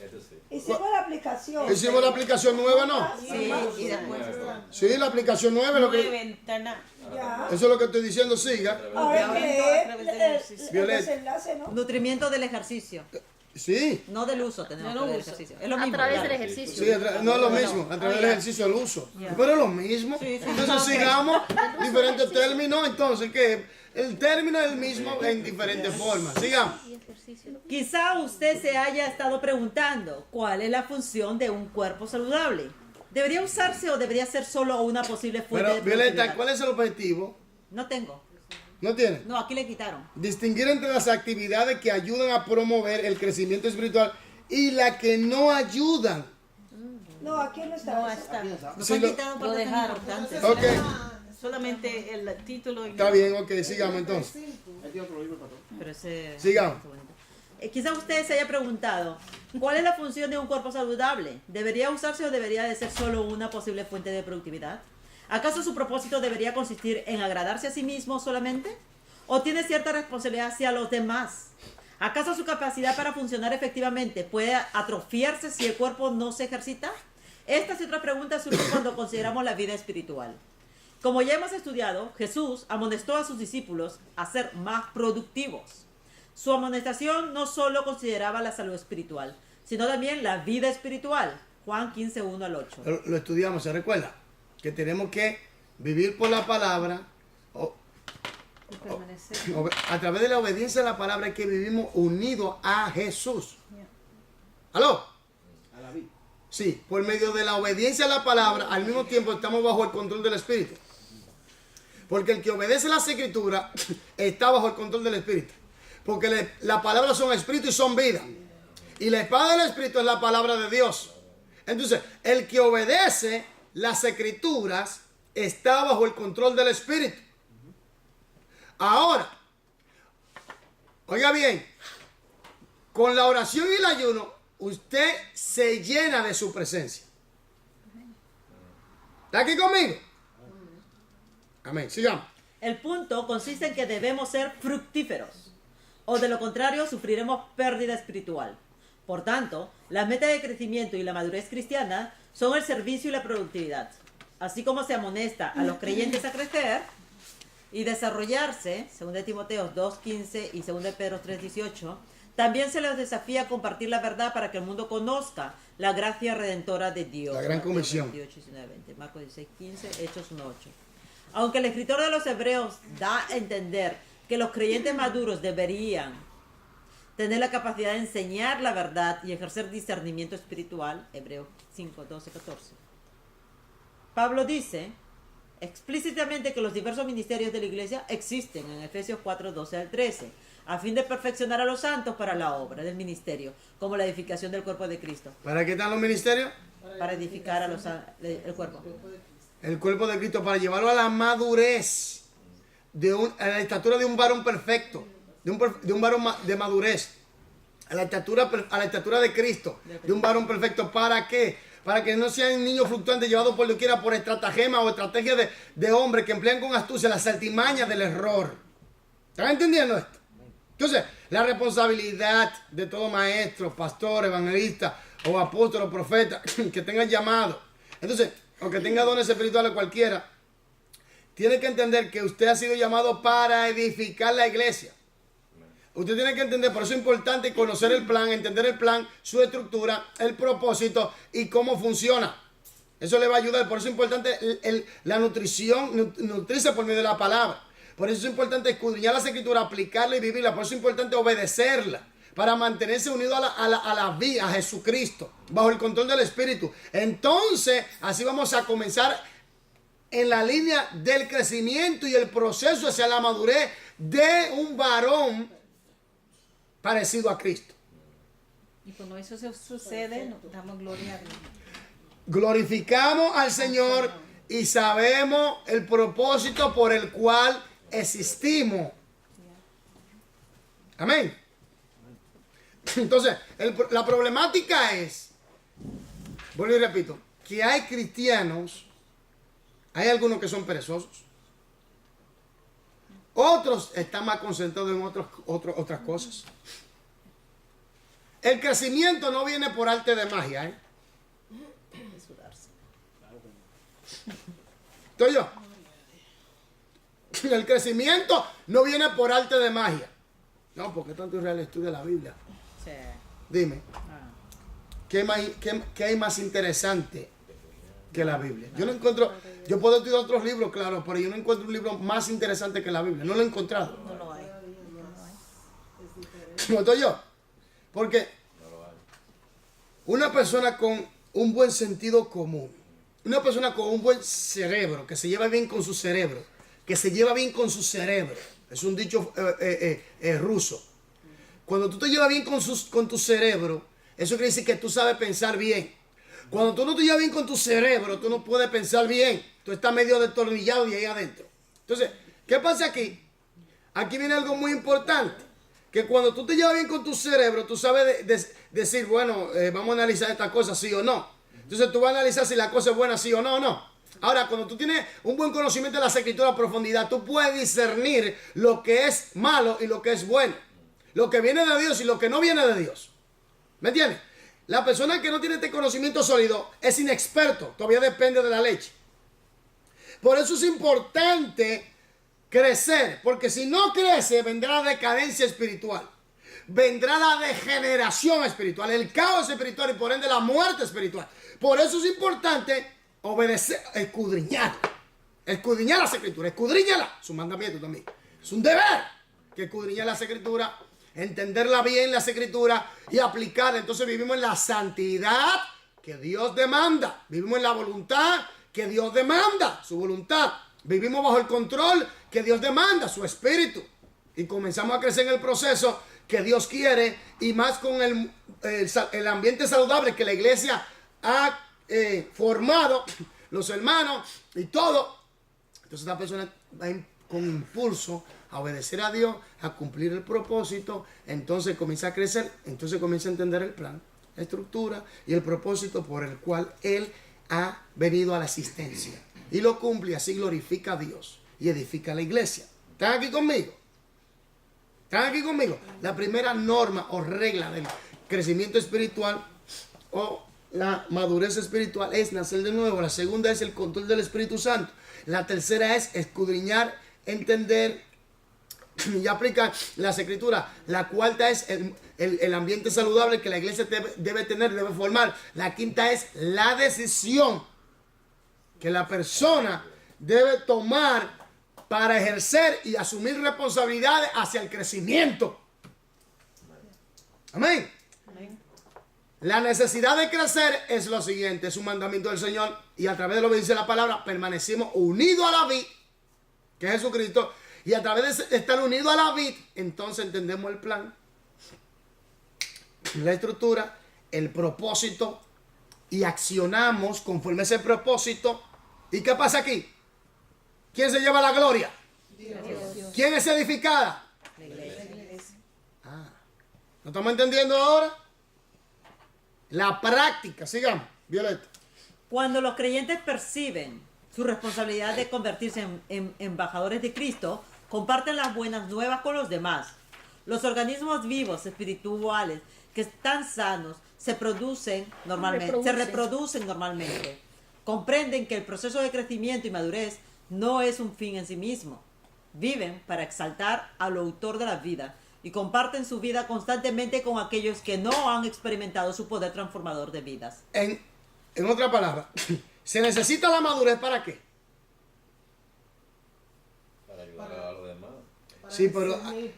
Este sí. Hicimos la aplicación. Hicimos la aplicación nueva, ¿no? Sí, y después. Sí, la aplicación nueva. Lo Nueve que, ventana. Ya. eso es lo que estoy diciendo, siga. Ahora Ahora lee a través del ejercicio. el Violet. desenlace, ¿no? Nutrimiento del ejercicio. Sí. No del uso tenemos, Del pero del uso. ejercicio. Es lo A mismo. través claro. del ejercicio. Sí, no es lo mismo, a través del ejercicio del uso. Pero es lo mismo. Sí, sí. Entonces sigamos diferentes términos. Entonces, que el término es el mismo en diferentes formas. Sigamos. Y ejercicio. Quizá usted se haya estado preguntando cuál es la función de un cuerpo saludable. ¿Debería usarse o debería ser solo una posible fuente Pero, de Violeta, productividad? ¿cuál es el objetivo? No tengo. ¿No tiene? No, aquí le quitaron. Distinguir entre las actividades que ayudan a promover el crecimiento espiritual y las que no ayudan. No, aquí no está. No eso. está. Nos Sí, han lo- quitado lo partes tan dejaron. importantes. Ok, Solamente el título. y- está bien, ok, sigamos entonces. Ahí tiene otro libro, pastor. Pero ese... Sigamos. está bonito. Quizá usted se haya preguntado, ¿cuál es la función de un cuerpo saludable? ¿Debería usarse o debería de ser solo una posible fuente de productividad? ¿Acaso su propósito debería consistir en agradarse a sí mismo solamente? ¿O tiene cierta responsabilidad hacia los demás? ¿Acaso su capacidad para funcionar efectivamente puede atrofiarse si el cuerpo no se ejercita? Estas y otras preguntas surgen cuando consideramos la vida espiritual. Como ya hemos estudiado, Jesús amonestó a sus discípulos a ser más productivos. Su amonestación no solo consideraba la salud espiritual, sino también la vida espiritual. Juan 15, 1 al 8. Lo estudiamos, ¿se recuerda? Que tenemos que vivir por la palabra, Y permanecer. A través de la obediencia a la palabra es que vivimos unidos a Jesús. ¿Aló? A la vida. Sí, por medio de la obediencia a la palabra, al mismo tiempo estamos bajo el control del Espíritu. Porque el que obedece las Escrituras está bajo el control del Espíritu. Porque la palabra son espíritu y son vida. Y la espada del Espíritu es la palabra de Dios. Entonces, el que obedece las Escrituras está bajo el control del Espíritu. Ahora, oiga bien, con la oración y el ayuno, usted se llena de su presencia. ¿Está aquí conmigo? Amén. Sigamos. El punto consiste en que debemos ser fructíferos, o de lo contrario sufriremos pérdida espiritual. Por tanto, la meta de crecimiento y la madurez cristiana son el servicio y la productividad. Así como se amonesta a los creyentes a crecer y desarrollarse, 2 Timoteo 2:15 y 2 Pedro 3:18, también se les desafía a compartir la verdad para que el mundo conozca la gracia redentora de Dios. La gran comisión. 28, 19, 20, Marcos 16:15, Hechos 1:8. Aunque el escritor de los Hebreos da a entender que los creyentes maduros deberían tener la capacidad de enseñar la verdad y ejercer discernimiento espiritual, Hebreos 5, 12, 14. Pablo dice explícitamente que los diversos ministerios de la iglesia existen en Efesios 4, 12 al 13, a fin de perfeccionar a los santos para la obra del ministerio, como la edificación del cuerpo de Cristo. ¿Para qué están los ministerios? Para edificar a el cuerpo. El cuerpo de Cristo, para llevarlo a la madurez, a la estatura de un varón perfecto, de un varón de madurez, a la estatura de Cristo, de un varón perfecto. ¿Para qué? Para que no sean niños fluctuantes llevados por doquiera por estratagema o estrategia de hombres que emplean con astucia las artimañas del error. ¿Están entendiendo esto? Entonces, la responsabilidad de todo maestro, pastor, evangelista o apóstol o profeta que tenga llamado, entonces, o que tenga dones espirituales cualquiera, tiene que entender que usted ha sido llamado para edificar la iglesia. Usted tiene que entender, por eso es importante conocer el plan, entender el plan, su estructura, el propósito y cómo funciona. Eso le va a ayudar. Por eso es importante la nutrición, nutrirse por medio de la palabra. Por eso es importante escudriñar las escrituras, aplicarla y vivirla. Por eso es importante obedecerla, para mantenerse unido a la vida, a Jesucristo, bajo el control del Espíritu. Entonces, así vamos a comenzar en la línea del crecimiento y el proceso hacia la madurez de un varón parecido a Cristo. Y cuando eso sucede, nos damos gloria a Dios. Glorificamos al Señor y sabemos el propósito por el cual existimos. Amén. Entonces, la problemática es, vuelvo y repito, que hay cristianos, hay algunos que son perezosos, otros están más concentrados en otras cosas. El crecimiento no viene por arte de magia, ¿eh? ¿Estoy yo? El crecimiento no viene por arte de magia. No, porque tanto Israel estudia la Biblia. Sí. Dime, ¿qué hay más interesante que la Biblia? Yo no encuentro, yo puedo estudiar otros libros, claro, pero yo no encuentro un libro más interesante que la Biblia. No lo he encontrado. No lo hay. ¿No estoy yo? Porque una persona con un buen sentido común, una persona con un buen cerebro, que se lleva bien con su cerebro, es un dicho ruso. Cuando tú te llevas bien con tu cerebro, eso quiere decir que tú sabes pensar bien. Cuando tú no te llevas bien con tu cerebro, tú no puedes pensar bien. Tú estás medio destornillado y ahí adentro. Entonces, ¿qué pasa aquí? Aquí viene algo muy importante. Que cuando tú te llevas bien con tu cerebro, tú sabes decir, bueno, vamos a analizar esta cosa sí o no. Entonces tú vas a analizar si la cosa es buena sí o no, no. Ahora, cuando tú tienes un buen conocimiento de las escrituras a profundidad, tú puedes discernir lo que es malo y lo que es bueno. Lo que viene de Dios y lo que no viene de Dios. ¿Me entiendes? La persona que no tiene este conocimiento sólido es inexperto, todavía depende de la leche. Por eso es importante crecer, porque si no crece, vendrá la decadencia espiritual. Vendrá la degeneración espiritual, el caos espiritual y por ende la muerte espiritual. Por eso es importante obedecer, escudriñar las escrituras, escudriñala, su mandamiento también. Es un deber que escudriñar las escrituras, entenderla bien las escrituras y aplicarla. Entonces vivimos en la santidad que Dios demanda. Vivimos en la voluntad que Dios demanda, su voluntad. Vivimos bajo el control que Dios demanda, su espíritu. Y comenzamos a crecer en el proceso que Dios quiere, y más con el ambiente saludable que la iglesia ha formado, los hermanos y todo. Entonces esta persona va con impulso a obedecer a Dios, a cumplir el propósito. Entonces comienza a crecer, entonces comienza a entender el plan, la estructura y el propósito por el cual él ha venido a la asistencia. Y lo cumple, así glorifica a Dios y edifica la iglesia. ¿Están aquí conmigo? ¿Están aquí conmigo? La primera norma o regla del crecimiento espiritual o la madurez espiritual es nacer de nuevo. La segunda es el control del Espíritu Santo. La tercera es escudriñar, entender y aplicar las escrituras. La cuarta es el ambiente saludable que la iglesia debe tener, debe formar. La quinta es la decisión que la persona debe tomar para ejercer y asumir responsabilidades hacia el crecimiento. Amén. La necesidad de crecer es lo siguiente, es un mandamiento del Señor, y a través de lo que dice la palabra permanecemos unidos a la vid, que es Jesucristo, y a través de estar unidos a la vid, entonces entendemos el plan, la estructura, el propósito, y accionamos conforme a ese propósito. ¿Y qué pasa aquí? ¿Quién se lleva la gloria? Dios. ¿Quién es edificada? La iglesia. ¿No estamos entendiendo ahora? La práctica, sigamos, Violeta. Cuando los creyentes perciben su responsabilidad de convertirse en embajadores de Cristo, comparten las buenas nuevas con los demás. Los organismos vivos espirituales que están sanos se reproducen normalmente. Comprenden que el proceso de crecimiento y madurez no es un fin en sí mismo. Viven para exaltar al autor de la vida y comparten su vida constantemente con aquellos que no han experimentado su poder transformador de vidas. En otra palabra, ¿se necesita la madurez para qué? Para ayudar a los demás. Para Sí, pero discernir,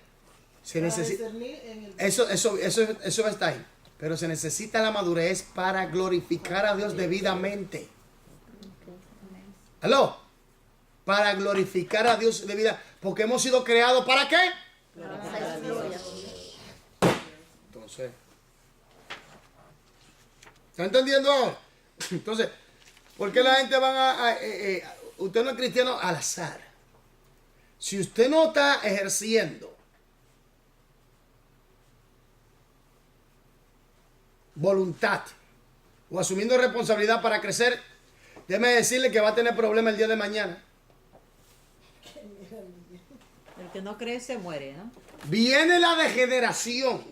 se para necesita. discernir en el Eso está ahí. Pero se necesita la madurez para glorificar a Dios debidamente. ¿Aló? Para glorificar a Dios debidamente. Porque hemos sido creados ¿para qué? Entonces, ¿está entendiendo ahora? Entonces, ¿por qué la gente va usted no es cristiano al azar? Si usted no está ejerciendo voluntad o asumiendo responsabilidad para crecer, déjeme decirle que va a tener problemas el día de mañana. El que no crece muere, ¿no? Viene la degeneración.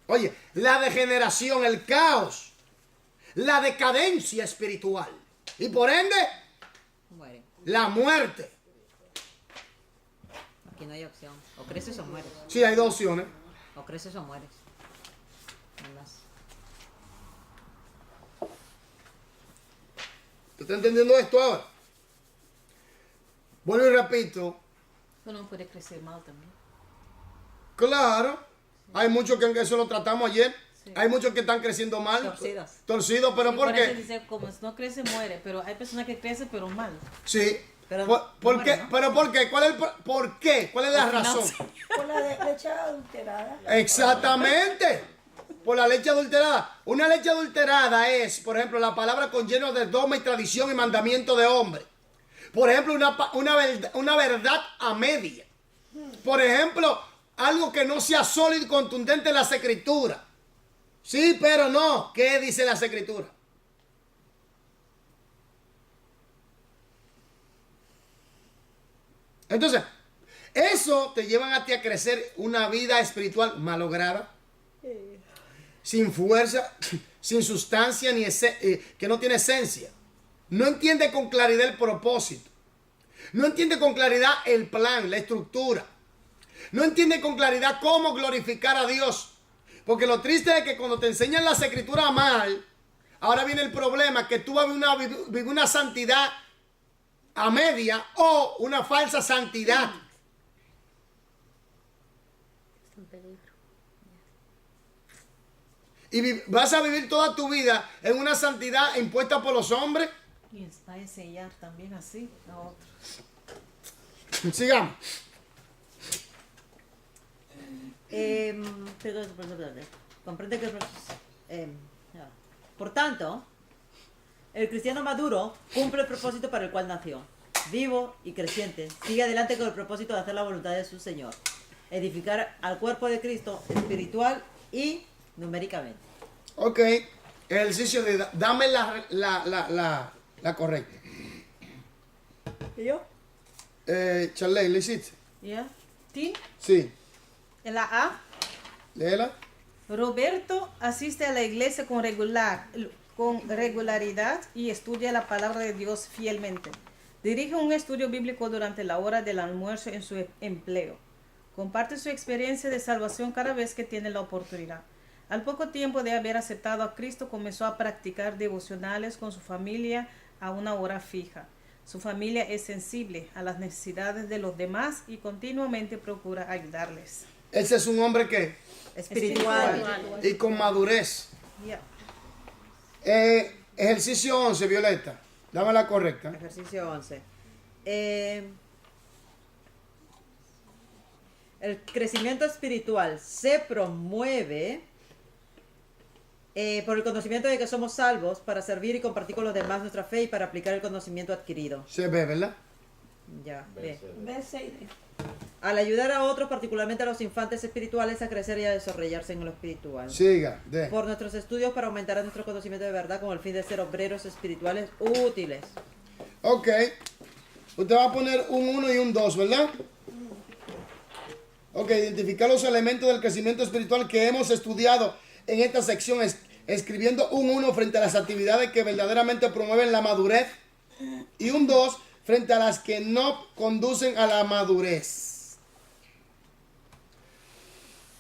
Oye, la degeneración, el caos, la decadencia espiritual y por ende Muere. la muerte. Aquí no hay opción. O creces o mueres. Sí, hay dos opciones. O creces o mueres. No hay más. ¿Tú estás entendiendo esto ahora? Bueno, y repito, Uno puede crecer mal también. claro, hay muchos que eso lo tratamos ayer. Sí. Hay muchos que están creciendo mal. Torcidos. Torcidos, pero Sí, ¿por eso qué? dice, como no crece, muere. Pero hay personas que crecen, pero mal. Sí. Pero ¿Por muere, qué? ¿no? ¿Pero por qué? ¿Cuál es ¿Por qué? ¿Cuál es la razón? Por la leche adulterada. Exactamente. Por la leche adulterada. Una leche adulterada es, por ejemplo, la palabra con lleno de dogma y tradición y mandamiento de hombre. Por ejemplo, una verdad a media. Por ejemplo, algo que no sea sólido y contundente en las escrituras. Sí, pero no. ¿Qué dice las escrituras? Entonces, eso te llevan a ti a crecer una vida espiritual malograda, sin fuerza, sin sustancia, que no tiene esencia. No entiende con claridad el propósito. No entiende con claridad el plan, la estructura. No entiende con claridad cómo glorificar a Dios. Porque lo triste es que cuando te enseñan las escrituras mal, ahora viene el problema, que tú vas a vivir una santidad a media o una falsa santidad. Está en peligro. Y vas a vivir toda tu vida en una santidad impuesta por los hombres. Y va a enseñar también así a otros. Sigamos. Comprende que ya. Por tanto, el cristiano maduro cumple el propósito para el cual nació. Vivo y creciente, sigue adelante con el propósito de hacer la voluntad de su Señor. Edificar al cuerpo de Cristo espiritual y numéricamente. Ok. Ejercicio de dame la correcta. ¿Y yo? Charlene, ¿le hiciste? ¿Ya? T. Sí. En la A. Léela. Roberto asiste a la iglesia con regularidad y estudia la palabra de Dios fielmente. Dirige un estudio bíblico durante la hora del almuerzo en su empleo. Comparte su experiencia de salvación cada vez que tiene la oportunidad. Al poco tiempo de haber aceptado a Cristo, comenzó a practicar devocionales con su familia a una hora fija. Su familia es sensible a las necesidades de los demás y continuamente procura ayudarles. Ese es un hombre que Espiritual. y con madurez. Ya. Ejercicio 11, Violeta. Dame la correcta. Ejercicio 11. El crecimiento espiritual se promueve por el conocimiento de que somos salvos para servir y compartir con los demás nuestra fe y para aplicar el conocimiento adquirido. Se ve, ¿verdad? Ya, ve. B, C y D. Al ayudar a otros, particularmente a los infantes espirituales, a crecer y a desarrollarse en lo espiritual. Siga. D. Por nuestros estudios para aumentar nuestro conocimiento de verdad con el fin de ser obreros espirituales útiles. Ok. Usted va a poner un 1 y un 2, ¿verdad? Ok, identificar los elementos del crecimiento espiritual que hemos estudiado en esta sección, escribiendo un 1 frente a las actividades que verdaderamente promueven la madurez y un 2 frente a las que no conducen a la madurez.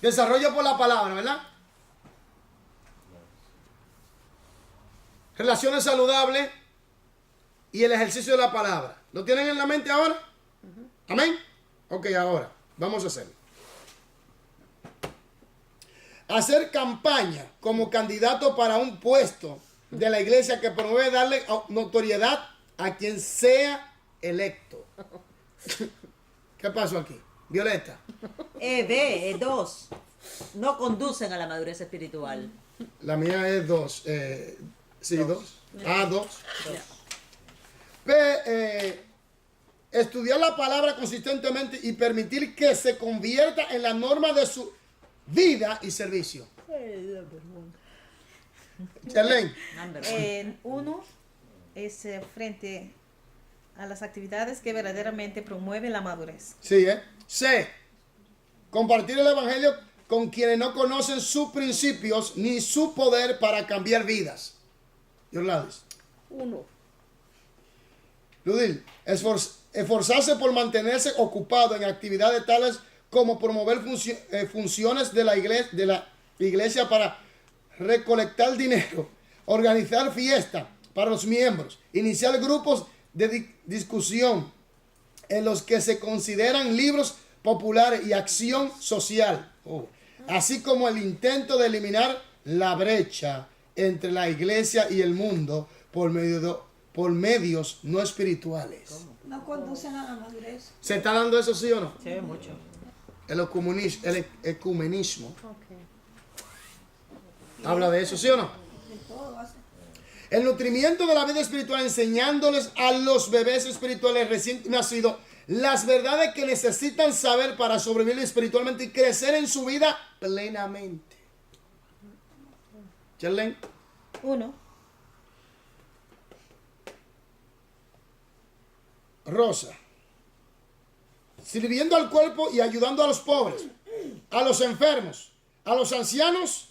Desarrollo por la palabra, ¿verdad? Relaciones saludables y el ejercicio de la palabra. ¿Lo tienen en la mente ahora? Amén. Ok, ahora vamos a hacerlo. Hacer campaña como candidato para un puesto de la iglesia que promueve darle notoriedad a quien sea electo. ¿Qué pasó aquí? Violeta. E2. No conducen a la madurez espiritual. La mía es 2. Sí, 2. A2. B. Estudiar la palabra consistentemente y permitir que se convierta en la norma de su vida y servicio. Charlene. Uno es frente a las actividades que verdaderamente promueven la madurez. Sí, ¿eh? C. Compartir el evangelio con quienes no conocen sus principios ni su poder para cambiar vidas. Yorladis. 1. Ludil. Esforzarse por mantenerse ocupado en actividades tales como promover funciones de la iglesia para recolectar dinero, organizar fiestas para los miembros, iniciar grupos de discusión en los que se consideran libros populares y acción social, así como el intento de eliminar la brecha entre la iglesia y el mundo por medios no espirituales. No conducen a la madurez. ¿Se está dando eso, sí o no? Sí, mucho. El ecumenismo Ok. habla de eso, ¿sí o no? De todo hace. El nutrimiento de la vida espiritual, enseñándoles a los bebés espirituales recién nacidos las verdades que necesitan saber para sobrevivir espiritualmente y crecer en su vida plenamente. Charlene. 1. Rosa. Sirviendo al cuerpo y ayudando a los pobres, a los enfermos, a los ancianos,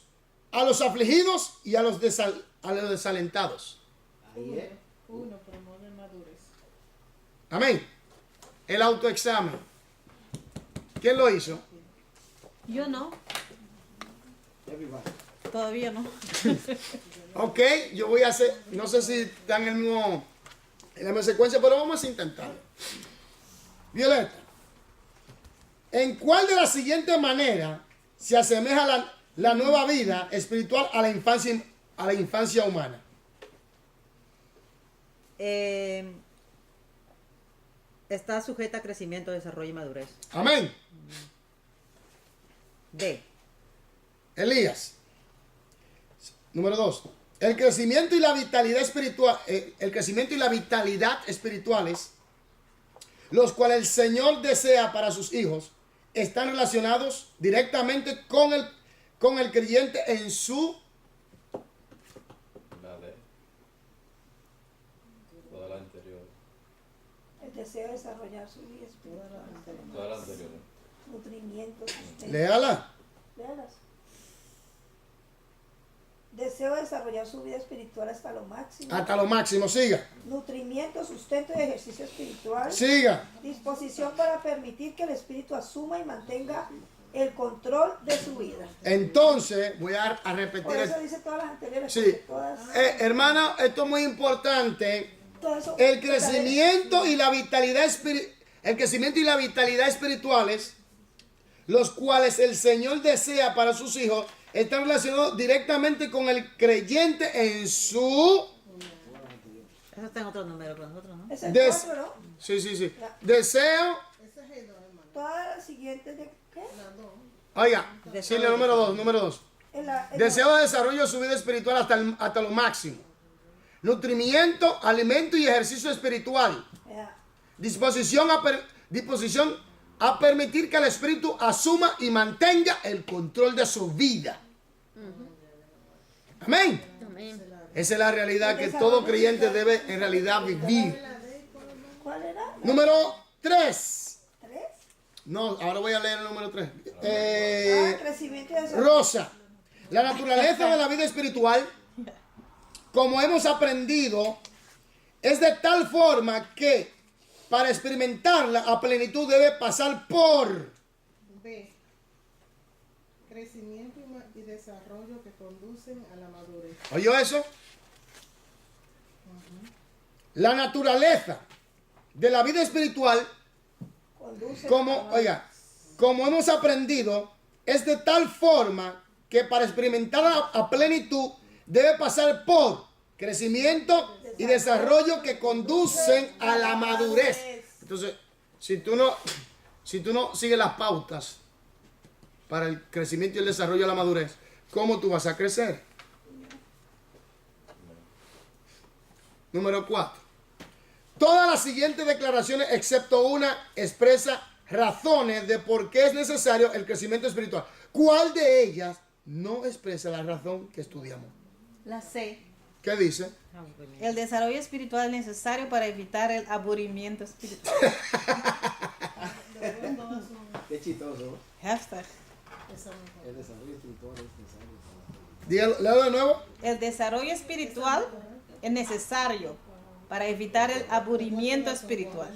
a los afligidos y a los desalentados. Ahí es. Uno promueve madurez. Amén. El autoexamen. ¿Quién lo hizo? Yo no, Everybody. todavía no. Ok, yo voy a hacer, no sé si dan el mismo en la misma secuencia, pero vamos a intentarlo. Violeta, ¿en cuál de la siguiente manera se asemeja la nueva vida espiritual a la infancia humana? Está sujeta a crecimiento, desarrollo y madurez. Amén. D. Elías. Número 2. El crecimiento y la vitalidad espiritual, espirituales, los cuales el Señor desea para sus hijos, están relacionados directamente con el creyente en su La D. Toda la anterior. El deseo de desarrollar su vida espiritual. Toda la anterior. Nutrimiento, sustento. léala. Léalas. Deseo de desarrollar su vida espiritual hasta lo máximo. Hasta lo máximo, siga. Nutrimiento, sustento y ejercicio espiritual. Siga. Disposición para permitir que el espíritu asuma y mantenga el control de su vida. Entonces, voy a repetir. Por eso dice todas las anteriores. Sí. porque todas, Hermana, esto es muy importante. todo eso- El crecimiento y la vitalidad espirituales, los cuales el Señor desea para sus hijos, están relacionados directamente con el creyente en su Eso está en otro número, pero en otro no. Es el Des- 4, ¿no? sí, deseo. Ese es el 2, hermano. Todas las siguientes de ¿qué? La 2. Oiga, sí, la número 2. En Deseo de desarrollo de su vida espiritual hasta lo máximo. Nutrimiento, alimento y ejercicio espiritual. Disposición a permitir que el espíritu asuma y mantenga el control de su vida. Amén. Amén. Esa es la realidad que todo creyente debe en realidad vivir. ¿Cuál era? Número 3. ¿Tres? No, ahora voy a leer el número 3. Crecimiento y desarrollo. Rosa. La naturaleza de la vida espiritual, como hemos aprendido, es de tal forma que para experimentarla a plenitud debe pasar por B. Crecimiento y desarrollo que conducen a la madurez. ¿oyó eso? La naturaleza de la vida espiritual, Conduce como hemos aprendido, es de tal forma que para experimentarla a plenitud debe pasar por crecimiento y desarrollo que conducen a la madurez. Entonces, si tú no sigues las pautas para el crecimiento y el desarrollo de la madurez, ¿cómo tú vas a crecer? Número 4. Todas las siguientes declaraciones, excepto una, expresa razones de por qué es necesario el crecimiento espiritual. ¿Cuál de ellas no expresa la razón que estudiamos? La C. ¿Qué dice? El desarrollo espiritual es necesario para evitar el aburrimiento espiritual. Qué chistoso. Hashtag. El desarrollo espiritual es necesario. Léalo de nuevo. El desarrollo espiritual es necesario para evitar el aburrimiento espiritual.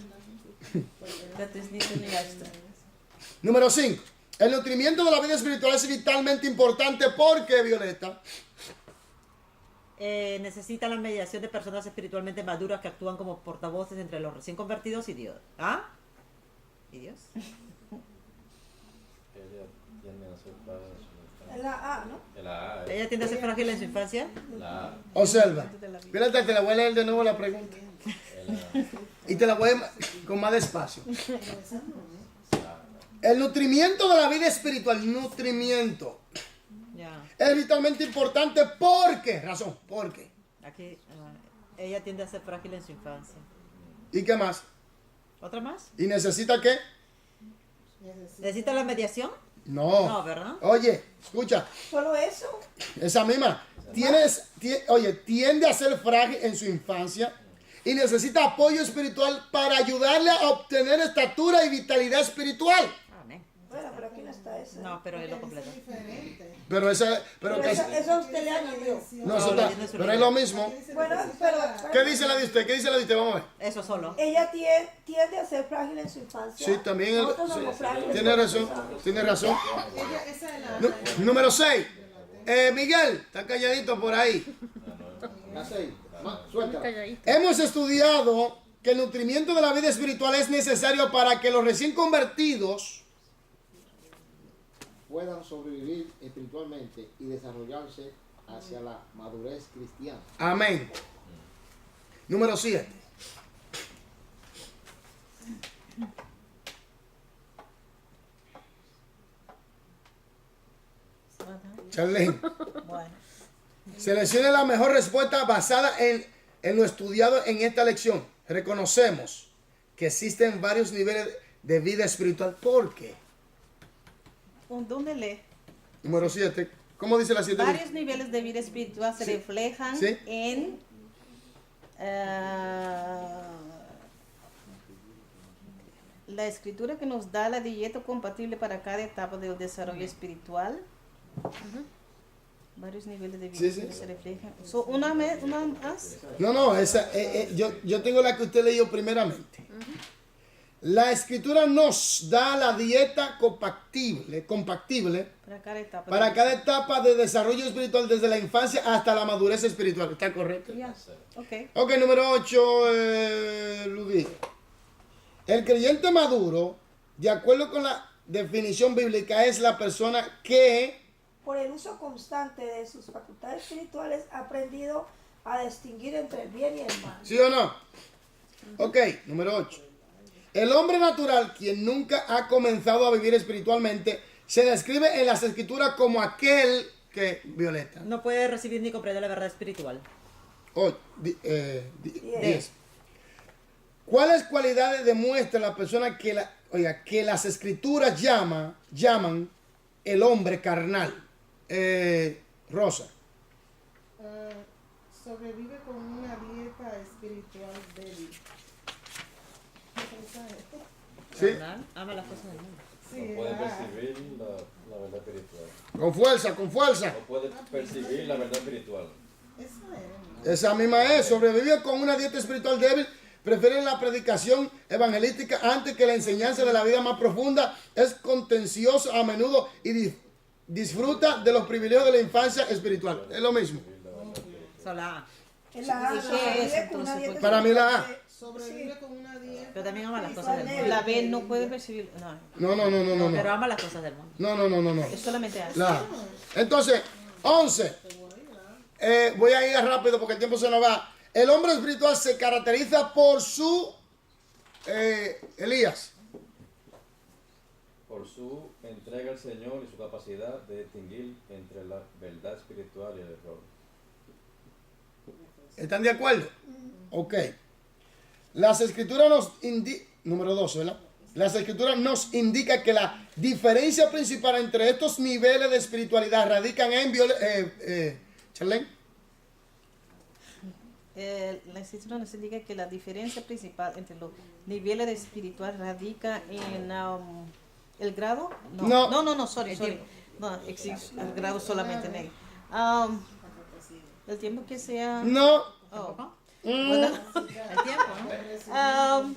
Dat is niet in de juiste. Número 5. El nutrimiento de la vida espiritual es vitalmente importante porque, Violeta, Necesita la mediación de personas espiritualmente maduras que actúan como portavoces entre los recién convertidos y Dios. ¿Ah? ¿Y Dios? Ella tiende a ser frágil en su infancia. Es la A, ¿no? La A. ¿Ella tiende a ser frágil en su infancia? La A. observa. Violeta, te la voy a leer de nuevo la pregunta. La Y te la voy a con más despacio. El nutrimiento de la vida espiritual, nutrimiento, Ya. es vitalmente importante porque, razón, porque. Aquí, ella tiende a ser frágil en su infancia. ¿Y qué más? ¿Otra más? ¿Y necesita qué? ¿Necesita la mediación? No. No, ¿verdad? Oye, escucha, Solo eso. esa misma. Tiende a ser frágil en su infancia y necesita apoyo espiritual para ayudarle a obtener estatura y vitalidad espiritual. Amén. Bueno, pero aquí no está eso. No, pero es lo completo. Pero Eso usted le añadió. no, eso está- pero es lo mismo. Bueno, pero ¿Qué dice la de usted? ¿Qué dice la de usted? Vamos a ver. Eso solo. ella tiende a ser frágil en su infancia. Sí, también. Nosotros somos frágiles. Tiene razón. Tiene razón. Esa es la Número 6. Miguel, está calladito por ahí. La 6. Suéltala. Calladito. Hemos estudiado que el nutrimiento de la vida espiritual es necesario para que los recién convertidos Puedan sobrevivir espiritualmente y desarrollarse hacia la madurez cristiana. Amén. Número 7. Charlene. Bueno. Seleccione la mejor respuesta basada en lo estudiado en esta lección. Reconocemos que existen varios niveles de vida espiritual. ¿Por qué? ¿Dónde lee? Número 7. ¿Cómo dice la 7? Varios niveles de vida espiritual se Sí. reflejan Sí. en la escritura que nos da la dieta compatible para cada etapa del desarrollo espiritual. Varios niveles de vida Sí, sí. que se reflejan. Una más. No, esa, yo tengo la que usted leyó primeramente. La escritura nos da la dieta compactible Para cada etapa. de desarrollo espiritual desde la infancia hasta la madurez espiritual. ¿Está correcto? Ya. Ok. Ok, número 8, Ludwig. El creyente maduro, de acuerdo con la definición bíblica, es la persona que Por el uso constante de sus facultades espirituales ha aprendido a distinguir entre el bien y el mal. ¿sí o no? Ok, número 8. El hombre natural, quien nunca ha comenzado a vivir espiritualmente, se describe en las escrituras como aquel que, Violeta, No puede recibir ni comprender la verdad espiritual. 10. ¿Cuáles cualidades demuestra la persona que las escrituras llaman el hombre carnal? Rosa. Sobrevive con una dieta espiritual débil. ¿Sí? ¿Verdad? Ama las cosas del mundo. Sí, No puede ¿verdad? percibir la verdad espiritual. Con fuerza, con fuerza. No puede percibir la verdad espiritual. Eso es. Esa misma es. Sobrevive con una dieta espiritual débil. Prefieren la predicación evangelística antes que la enseñanza de la vida más profunda. Es contencioso a menudo y disfruta de los privilegios de la infancia espiritual. Es lo mismo. Sola. En la A, ¿Qué sobrevive es, con entonces? una dieta Para mí la A. espiritual Sobrevive con una dieta. Pero también ama las cosas del mundo. La B no puede percibir. No, No. Pero ama las cosas del mundo. No. es solamente A. La A. Entonces, 11. Voy a ir rápido porque el tiempo se nos va. El hombre espiritual se caracteriza por su Elías. Por su entrega al Señor y su capacidad de distinguir entre la verdad espiritual y el error. ¿Están de acuerdo? Ok. Las escrituras nos indican, número 12, ¿verdad? Las escrituras nos indican que la diferencia principal entre estos niveles de espiritualidad radican en Charlene. La escritura nos indica que la diferencia principal entre los niveles de espiritual radica en el grado. No, sorry. No, existe el grado solamente en él. El tiempo que sea. No. Oh. Mm. El tiempo, ¿no?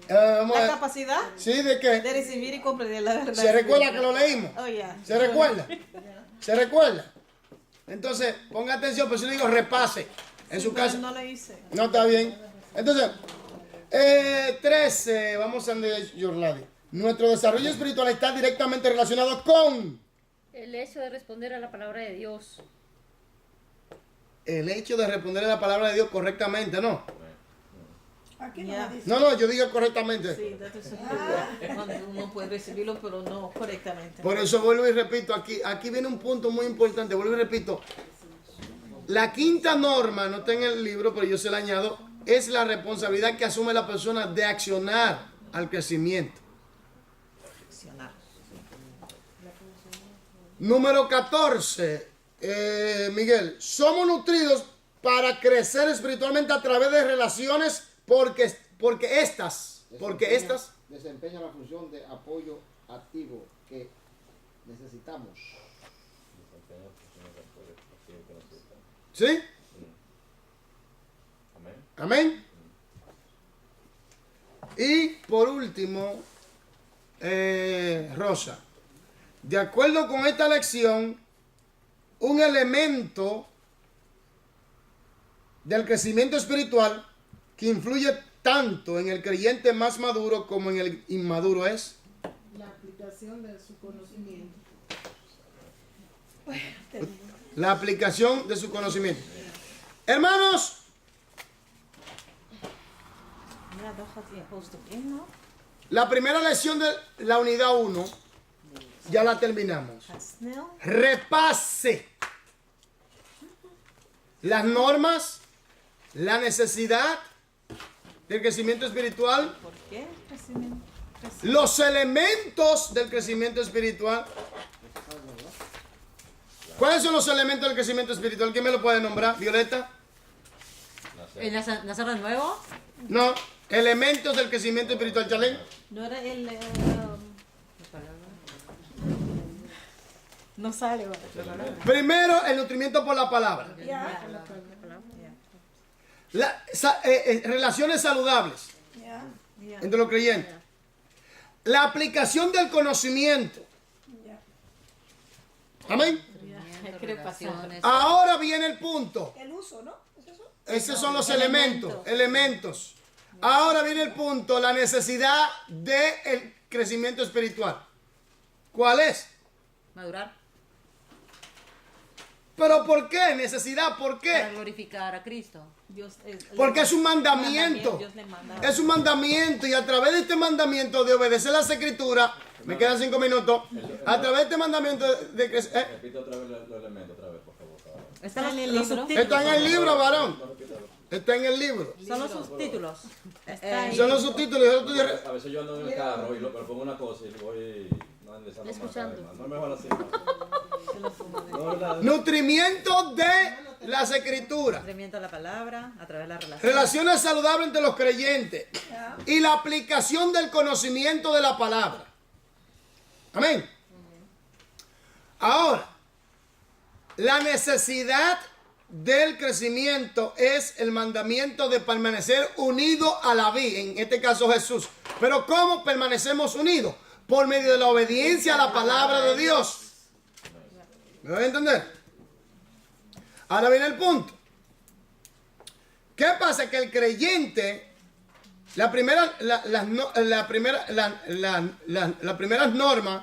Vamos a La ver. capacidad ¿Sí? ¿De qué? de recibir y comprender la verdad. ¿Se recuerda que lo leímos? Oh, yeah. ¿Se recuerda? ¿Se recuerda? Entonces, ponga atención, pero si le digo repase en su Pero casa. no lo hice. No está bien. Entonces, 13, vamos a de Yorladi. Nuestro desarrollo espiritual está directamente relacionado con El hecho de responder a la palabra de Dios. el hecho de responder a la palabra de Dios correctamente, ¿no? Aquí no Ya. lo dice. No, yo digo correctamente. Sí, cuando uno puede recibirlo, pero no correctamente. Por eso vuelvo y repito, aquí viene un punto muy importante, vuelvo y repito. La quinta norma, no está en el libro, pero yo se la añado, es la responsabilidad que asume la persona de accionar al crecimiento. Número 14, Miguel, somos nutridos para crecer espiritualmente a través de relaciones porque estas Desempeña la función de apoyo activo que necesitamos. ¿sí? Amén. Amén. Y por último, Rosa, de acuerdo con esta lección, un elemento del crecimiento espiritual que influye tanto en el creyente más maduro como en el inmaduro es La aplicación de su conocimiento. la aplicación de su conocimiento. Hermanos, Ja, dat gaat in hoofdstuk 1 nog. la primera lección de la unidad 1 ya la terminamos. Gaat snel. Repase las normas, la necesidad del crecimiento espiritual, ¿Por qué? Crecimiento. los elementos del crecimiento espiritual. ¿Cuáles son los elementos del crecimiento espiritual? ¿Quién me lo puede nombrar? ¿Violeta? ¿El nacer de nuevo? No. Elementos del crecimiento espiritual, Chalén. No era el... no sale. Primero, el nutrimiento por la palabra. Ya, Relaciones saludables ya, entre los creyentes. La aplicación del conocimiento. ya. Amén. Relaciones. Ahora viene el punto. El uso, ¿no? ¿Es eso? Esos son los elementos. Ahora viene el punto, la necesidad del crecimiento espiritual. ¿Cuál es? Madurar. ¿Pero por qué? Necesidad, ¿por Para qué? glorificar a Cristo. Dios, Porque es un mandamiento. Dios le manda. Es un mandamiento y a través de este mandamiento de obedecer las escrituras, me quedan 5 minutos, a través de este mandamiento de que... Repite otra vez los elementos, otra vez, por favor. Están en el los libro. subtítulos. Está en el libro, varón. Está en el libro. Son los subtítulos. Está ahí. Son los subtítulos. A veces yo ando en el carro y lo pongo una cosa y voy analizando más. Escuchando. No es mejor así. No, Nutrimiento de las escrituras. Nutrimiento a la palabra, a través de la relación. Relaciones saludables entre los creyentes. Y la aplicación del conocimiento de la palabra. Amén. Ahora, la necesidad del crecimiento es el mandamiento de permanecer unido a la vida, en este caso Jesús. Pero ¿cómo permanecemos unidos? Por medio de la obediencia a la palabra de Dios. ¿Me voy a entender? Ahora viene el punto. ¿Qué pasa? Que el creyente, las primeras normas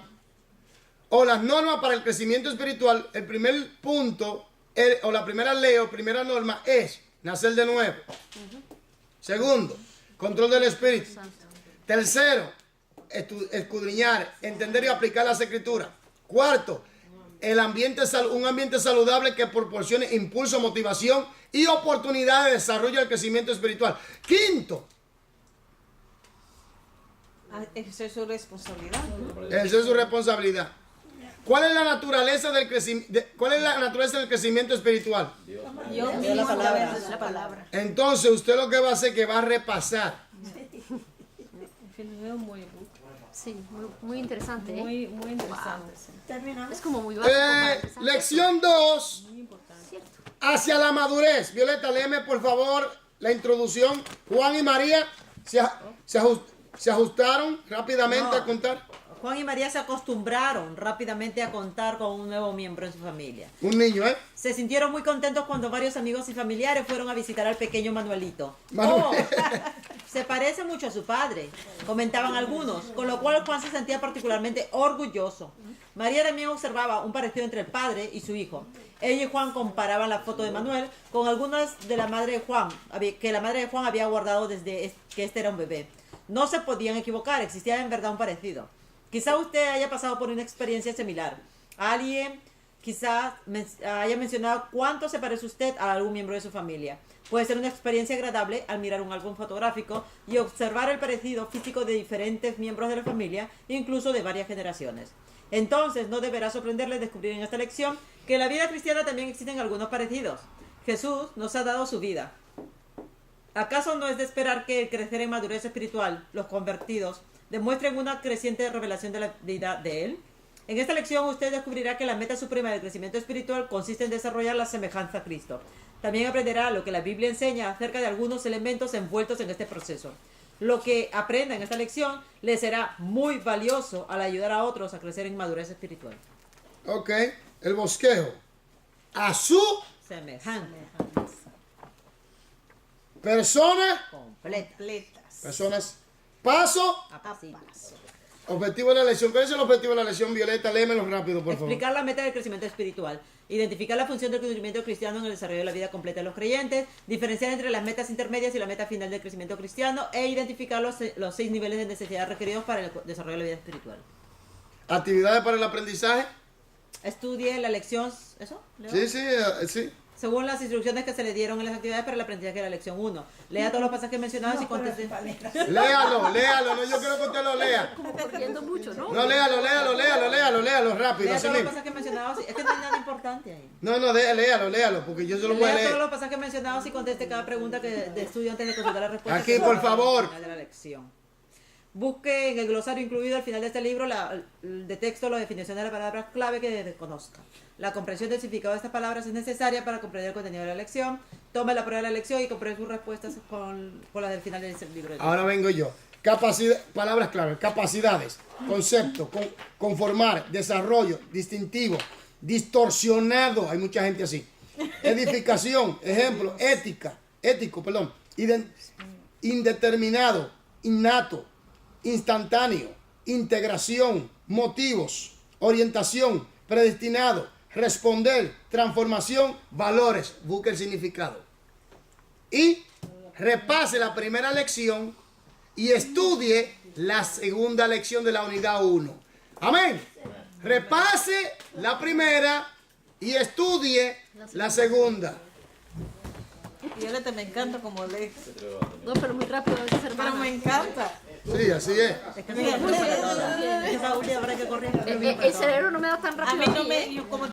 o las normas para el crecimiento espiritual, el primer punto o la primera ley o primera norma es nacer de nuevo. Segundo, control del espíritu. Tercero, escudriñar, entender y aplicar las escrituras. Cuarto, un ambiente saludable que proporcione impulso, motivación y oportunidad de desarrollo del crecimiento espiritual. Quinto, Esa es su responsabilidad. esa es su responsabilidad. ¿Cuál es la naturaleza del crecimiento espiritual? Yo mismo la palabra. a través de su palabra. Entonces usted lo que va a hacer es que va a repasar. Veo muy, Sí, muy interesante. ¿eh? muy interesante. Sí. Terminamos. Es como muy básico. para empezar. Lección 2. Cierto. Hacia la madurez. Violeta, léeme por favor la introducción. Juan y María se ajustaron rápidamente No. a contar. Juan y María se acostumbraron rápidamente a contar con un nuevo miembro en su familia. Un niño, ¿eh? Se sintieron muy contentos cuando varios amigos y familiares fueron a visitar al pequeño Manuelito. Manuel. Oh, se parece mucho a su padre, comentaban algunos, con lo cual Juan se sentía particularmente orgulloso. María también observaba un parecido entre el padre y su hijo. Ella y Juan comparaban la foto de Manuel con algunas de la madre de Juan, que la madre de Juan había guardado desde que este era un bebé. No se podían equivocar, existía en verdad un parecido. Quizá usted haya pasado por una experiencia similar. Alguien quizás haya mencionado cuánto se parece usted a algún miembro de su familia. Puede ser una experiencia agradable al mirar un álbum fotográfico y observar el parecido físico de diferentes miembros de la familia, incluso de varias generaciones. Entonces no deberá sorprenderle descubrir en esta lección que en la vida cristiana también existen algunos parecidos. Jesús nos ha dado su vida. ¿Acaso no es de esperar que el crecer en madurez espiritual, los convertidos, demuestren una creciente revelación de la deidad de Él? En esta lección usted descubrirá que la meta suprema del crecimiento espiritual consiste en desarrollar la semejanza a Cristo. También aprenderá lo que la Biblia enseña acerca de algunos elementos envueltos en este proceso. Lo que aprenda en esta lección le será muy valioso al ayudar a otros a crecer en madurez espiritual. Ok, el bosquejo. A su Semejanza. Personas, Completas. personas, paso, A pasito. objetivo de la lección. ¿Cuál es el objetivo de la lección, Violeta? Léemelo rápido, por favor. Explicar la meta del crecimiento espiritual. Identificar la función del crecimiento cristiano en el desarrollo de la vida completa de los creyentes. Diferenciar entre las metas intermedias y la meta final del crecimiento cristiano. E identificar los 6 niveles de necesidad requeridos para el desarrollo de la vida espiritual. Actividades para el aprendizaje. Estudie la lección. ¿Eso? ¿Leo? Sí. Según las instrucciones que se le dieron en las actividades para el aprendizaje de la lección 1. Lea todos los pasajes mencionados y conteste. Léalo, no, yo quiero que usted lo lea. Corriendo mucho, ¿no? No, léalo rápido. Lea así todos los mismo. pasajes mencionados. Es que no hay nada importante ahí. No, léalo, porque yo se lo voy a Lea todos leer. los pasajes mencionados y conteste cada pregunta de estudio antes de consultar la respuesta. Aquí, que por se da al favor. final de la lección. Busque en el glosario incluido al final de este libro de texto la definición de las palabras clave que desconozca. La comprensión del significado de estas palabras es necesaria para comprender el contenido de la lección. Tome la prueba de la lección y compruebe sus respuestas con las del final del libro. Ahora vengo yo. Palabras clave, capacidades, concepto, conformar, desarrollo, distintivo, distorsionado, hay mucha gente así. Edificación, ejemplo, ético, indeterminado, innato, instantáneo, integración, motivos, orientación, predestinado, responder, transformación, valores. Busque el significado. Y repase la primera lección y estudie la segunda lección de la unidad 1. Amén. Repase la primera y estudie la segunda. Violeta, me encanta como lees. No, pero muy rápido a veces, Pero hermana. me encanta. Sí, así es. Es que no es para todas. Es que esa última hora que corre. El cerebro no me da tan A rápido. mí no así, me... ¿eh? Yo como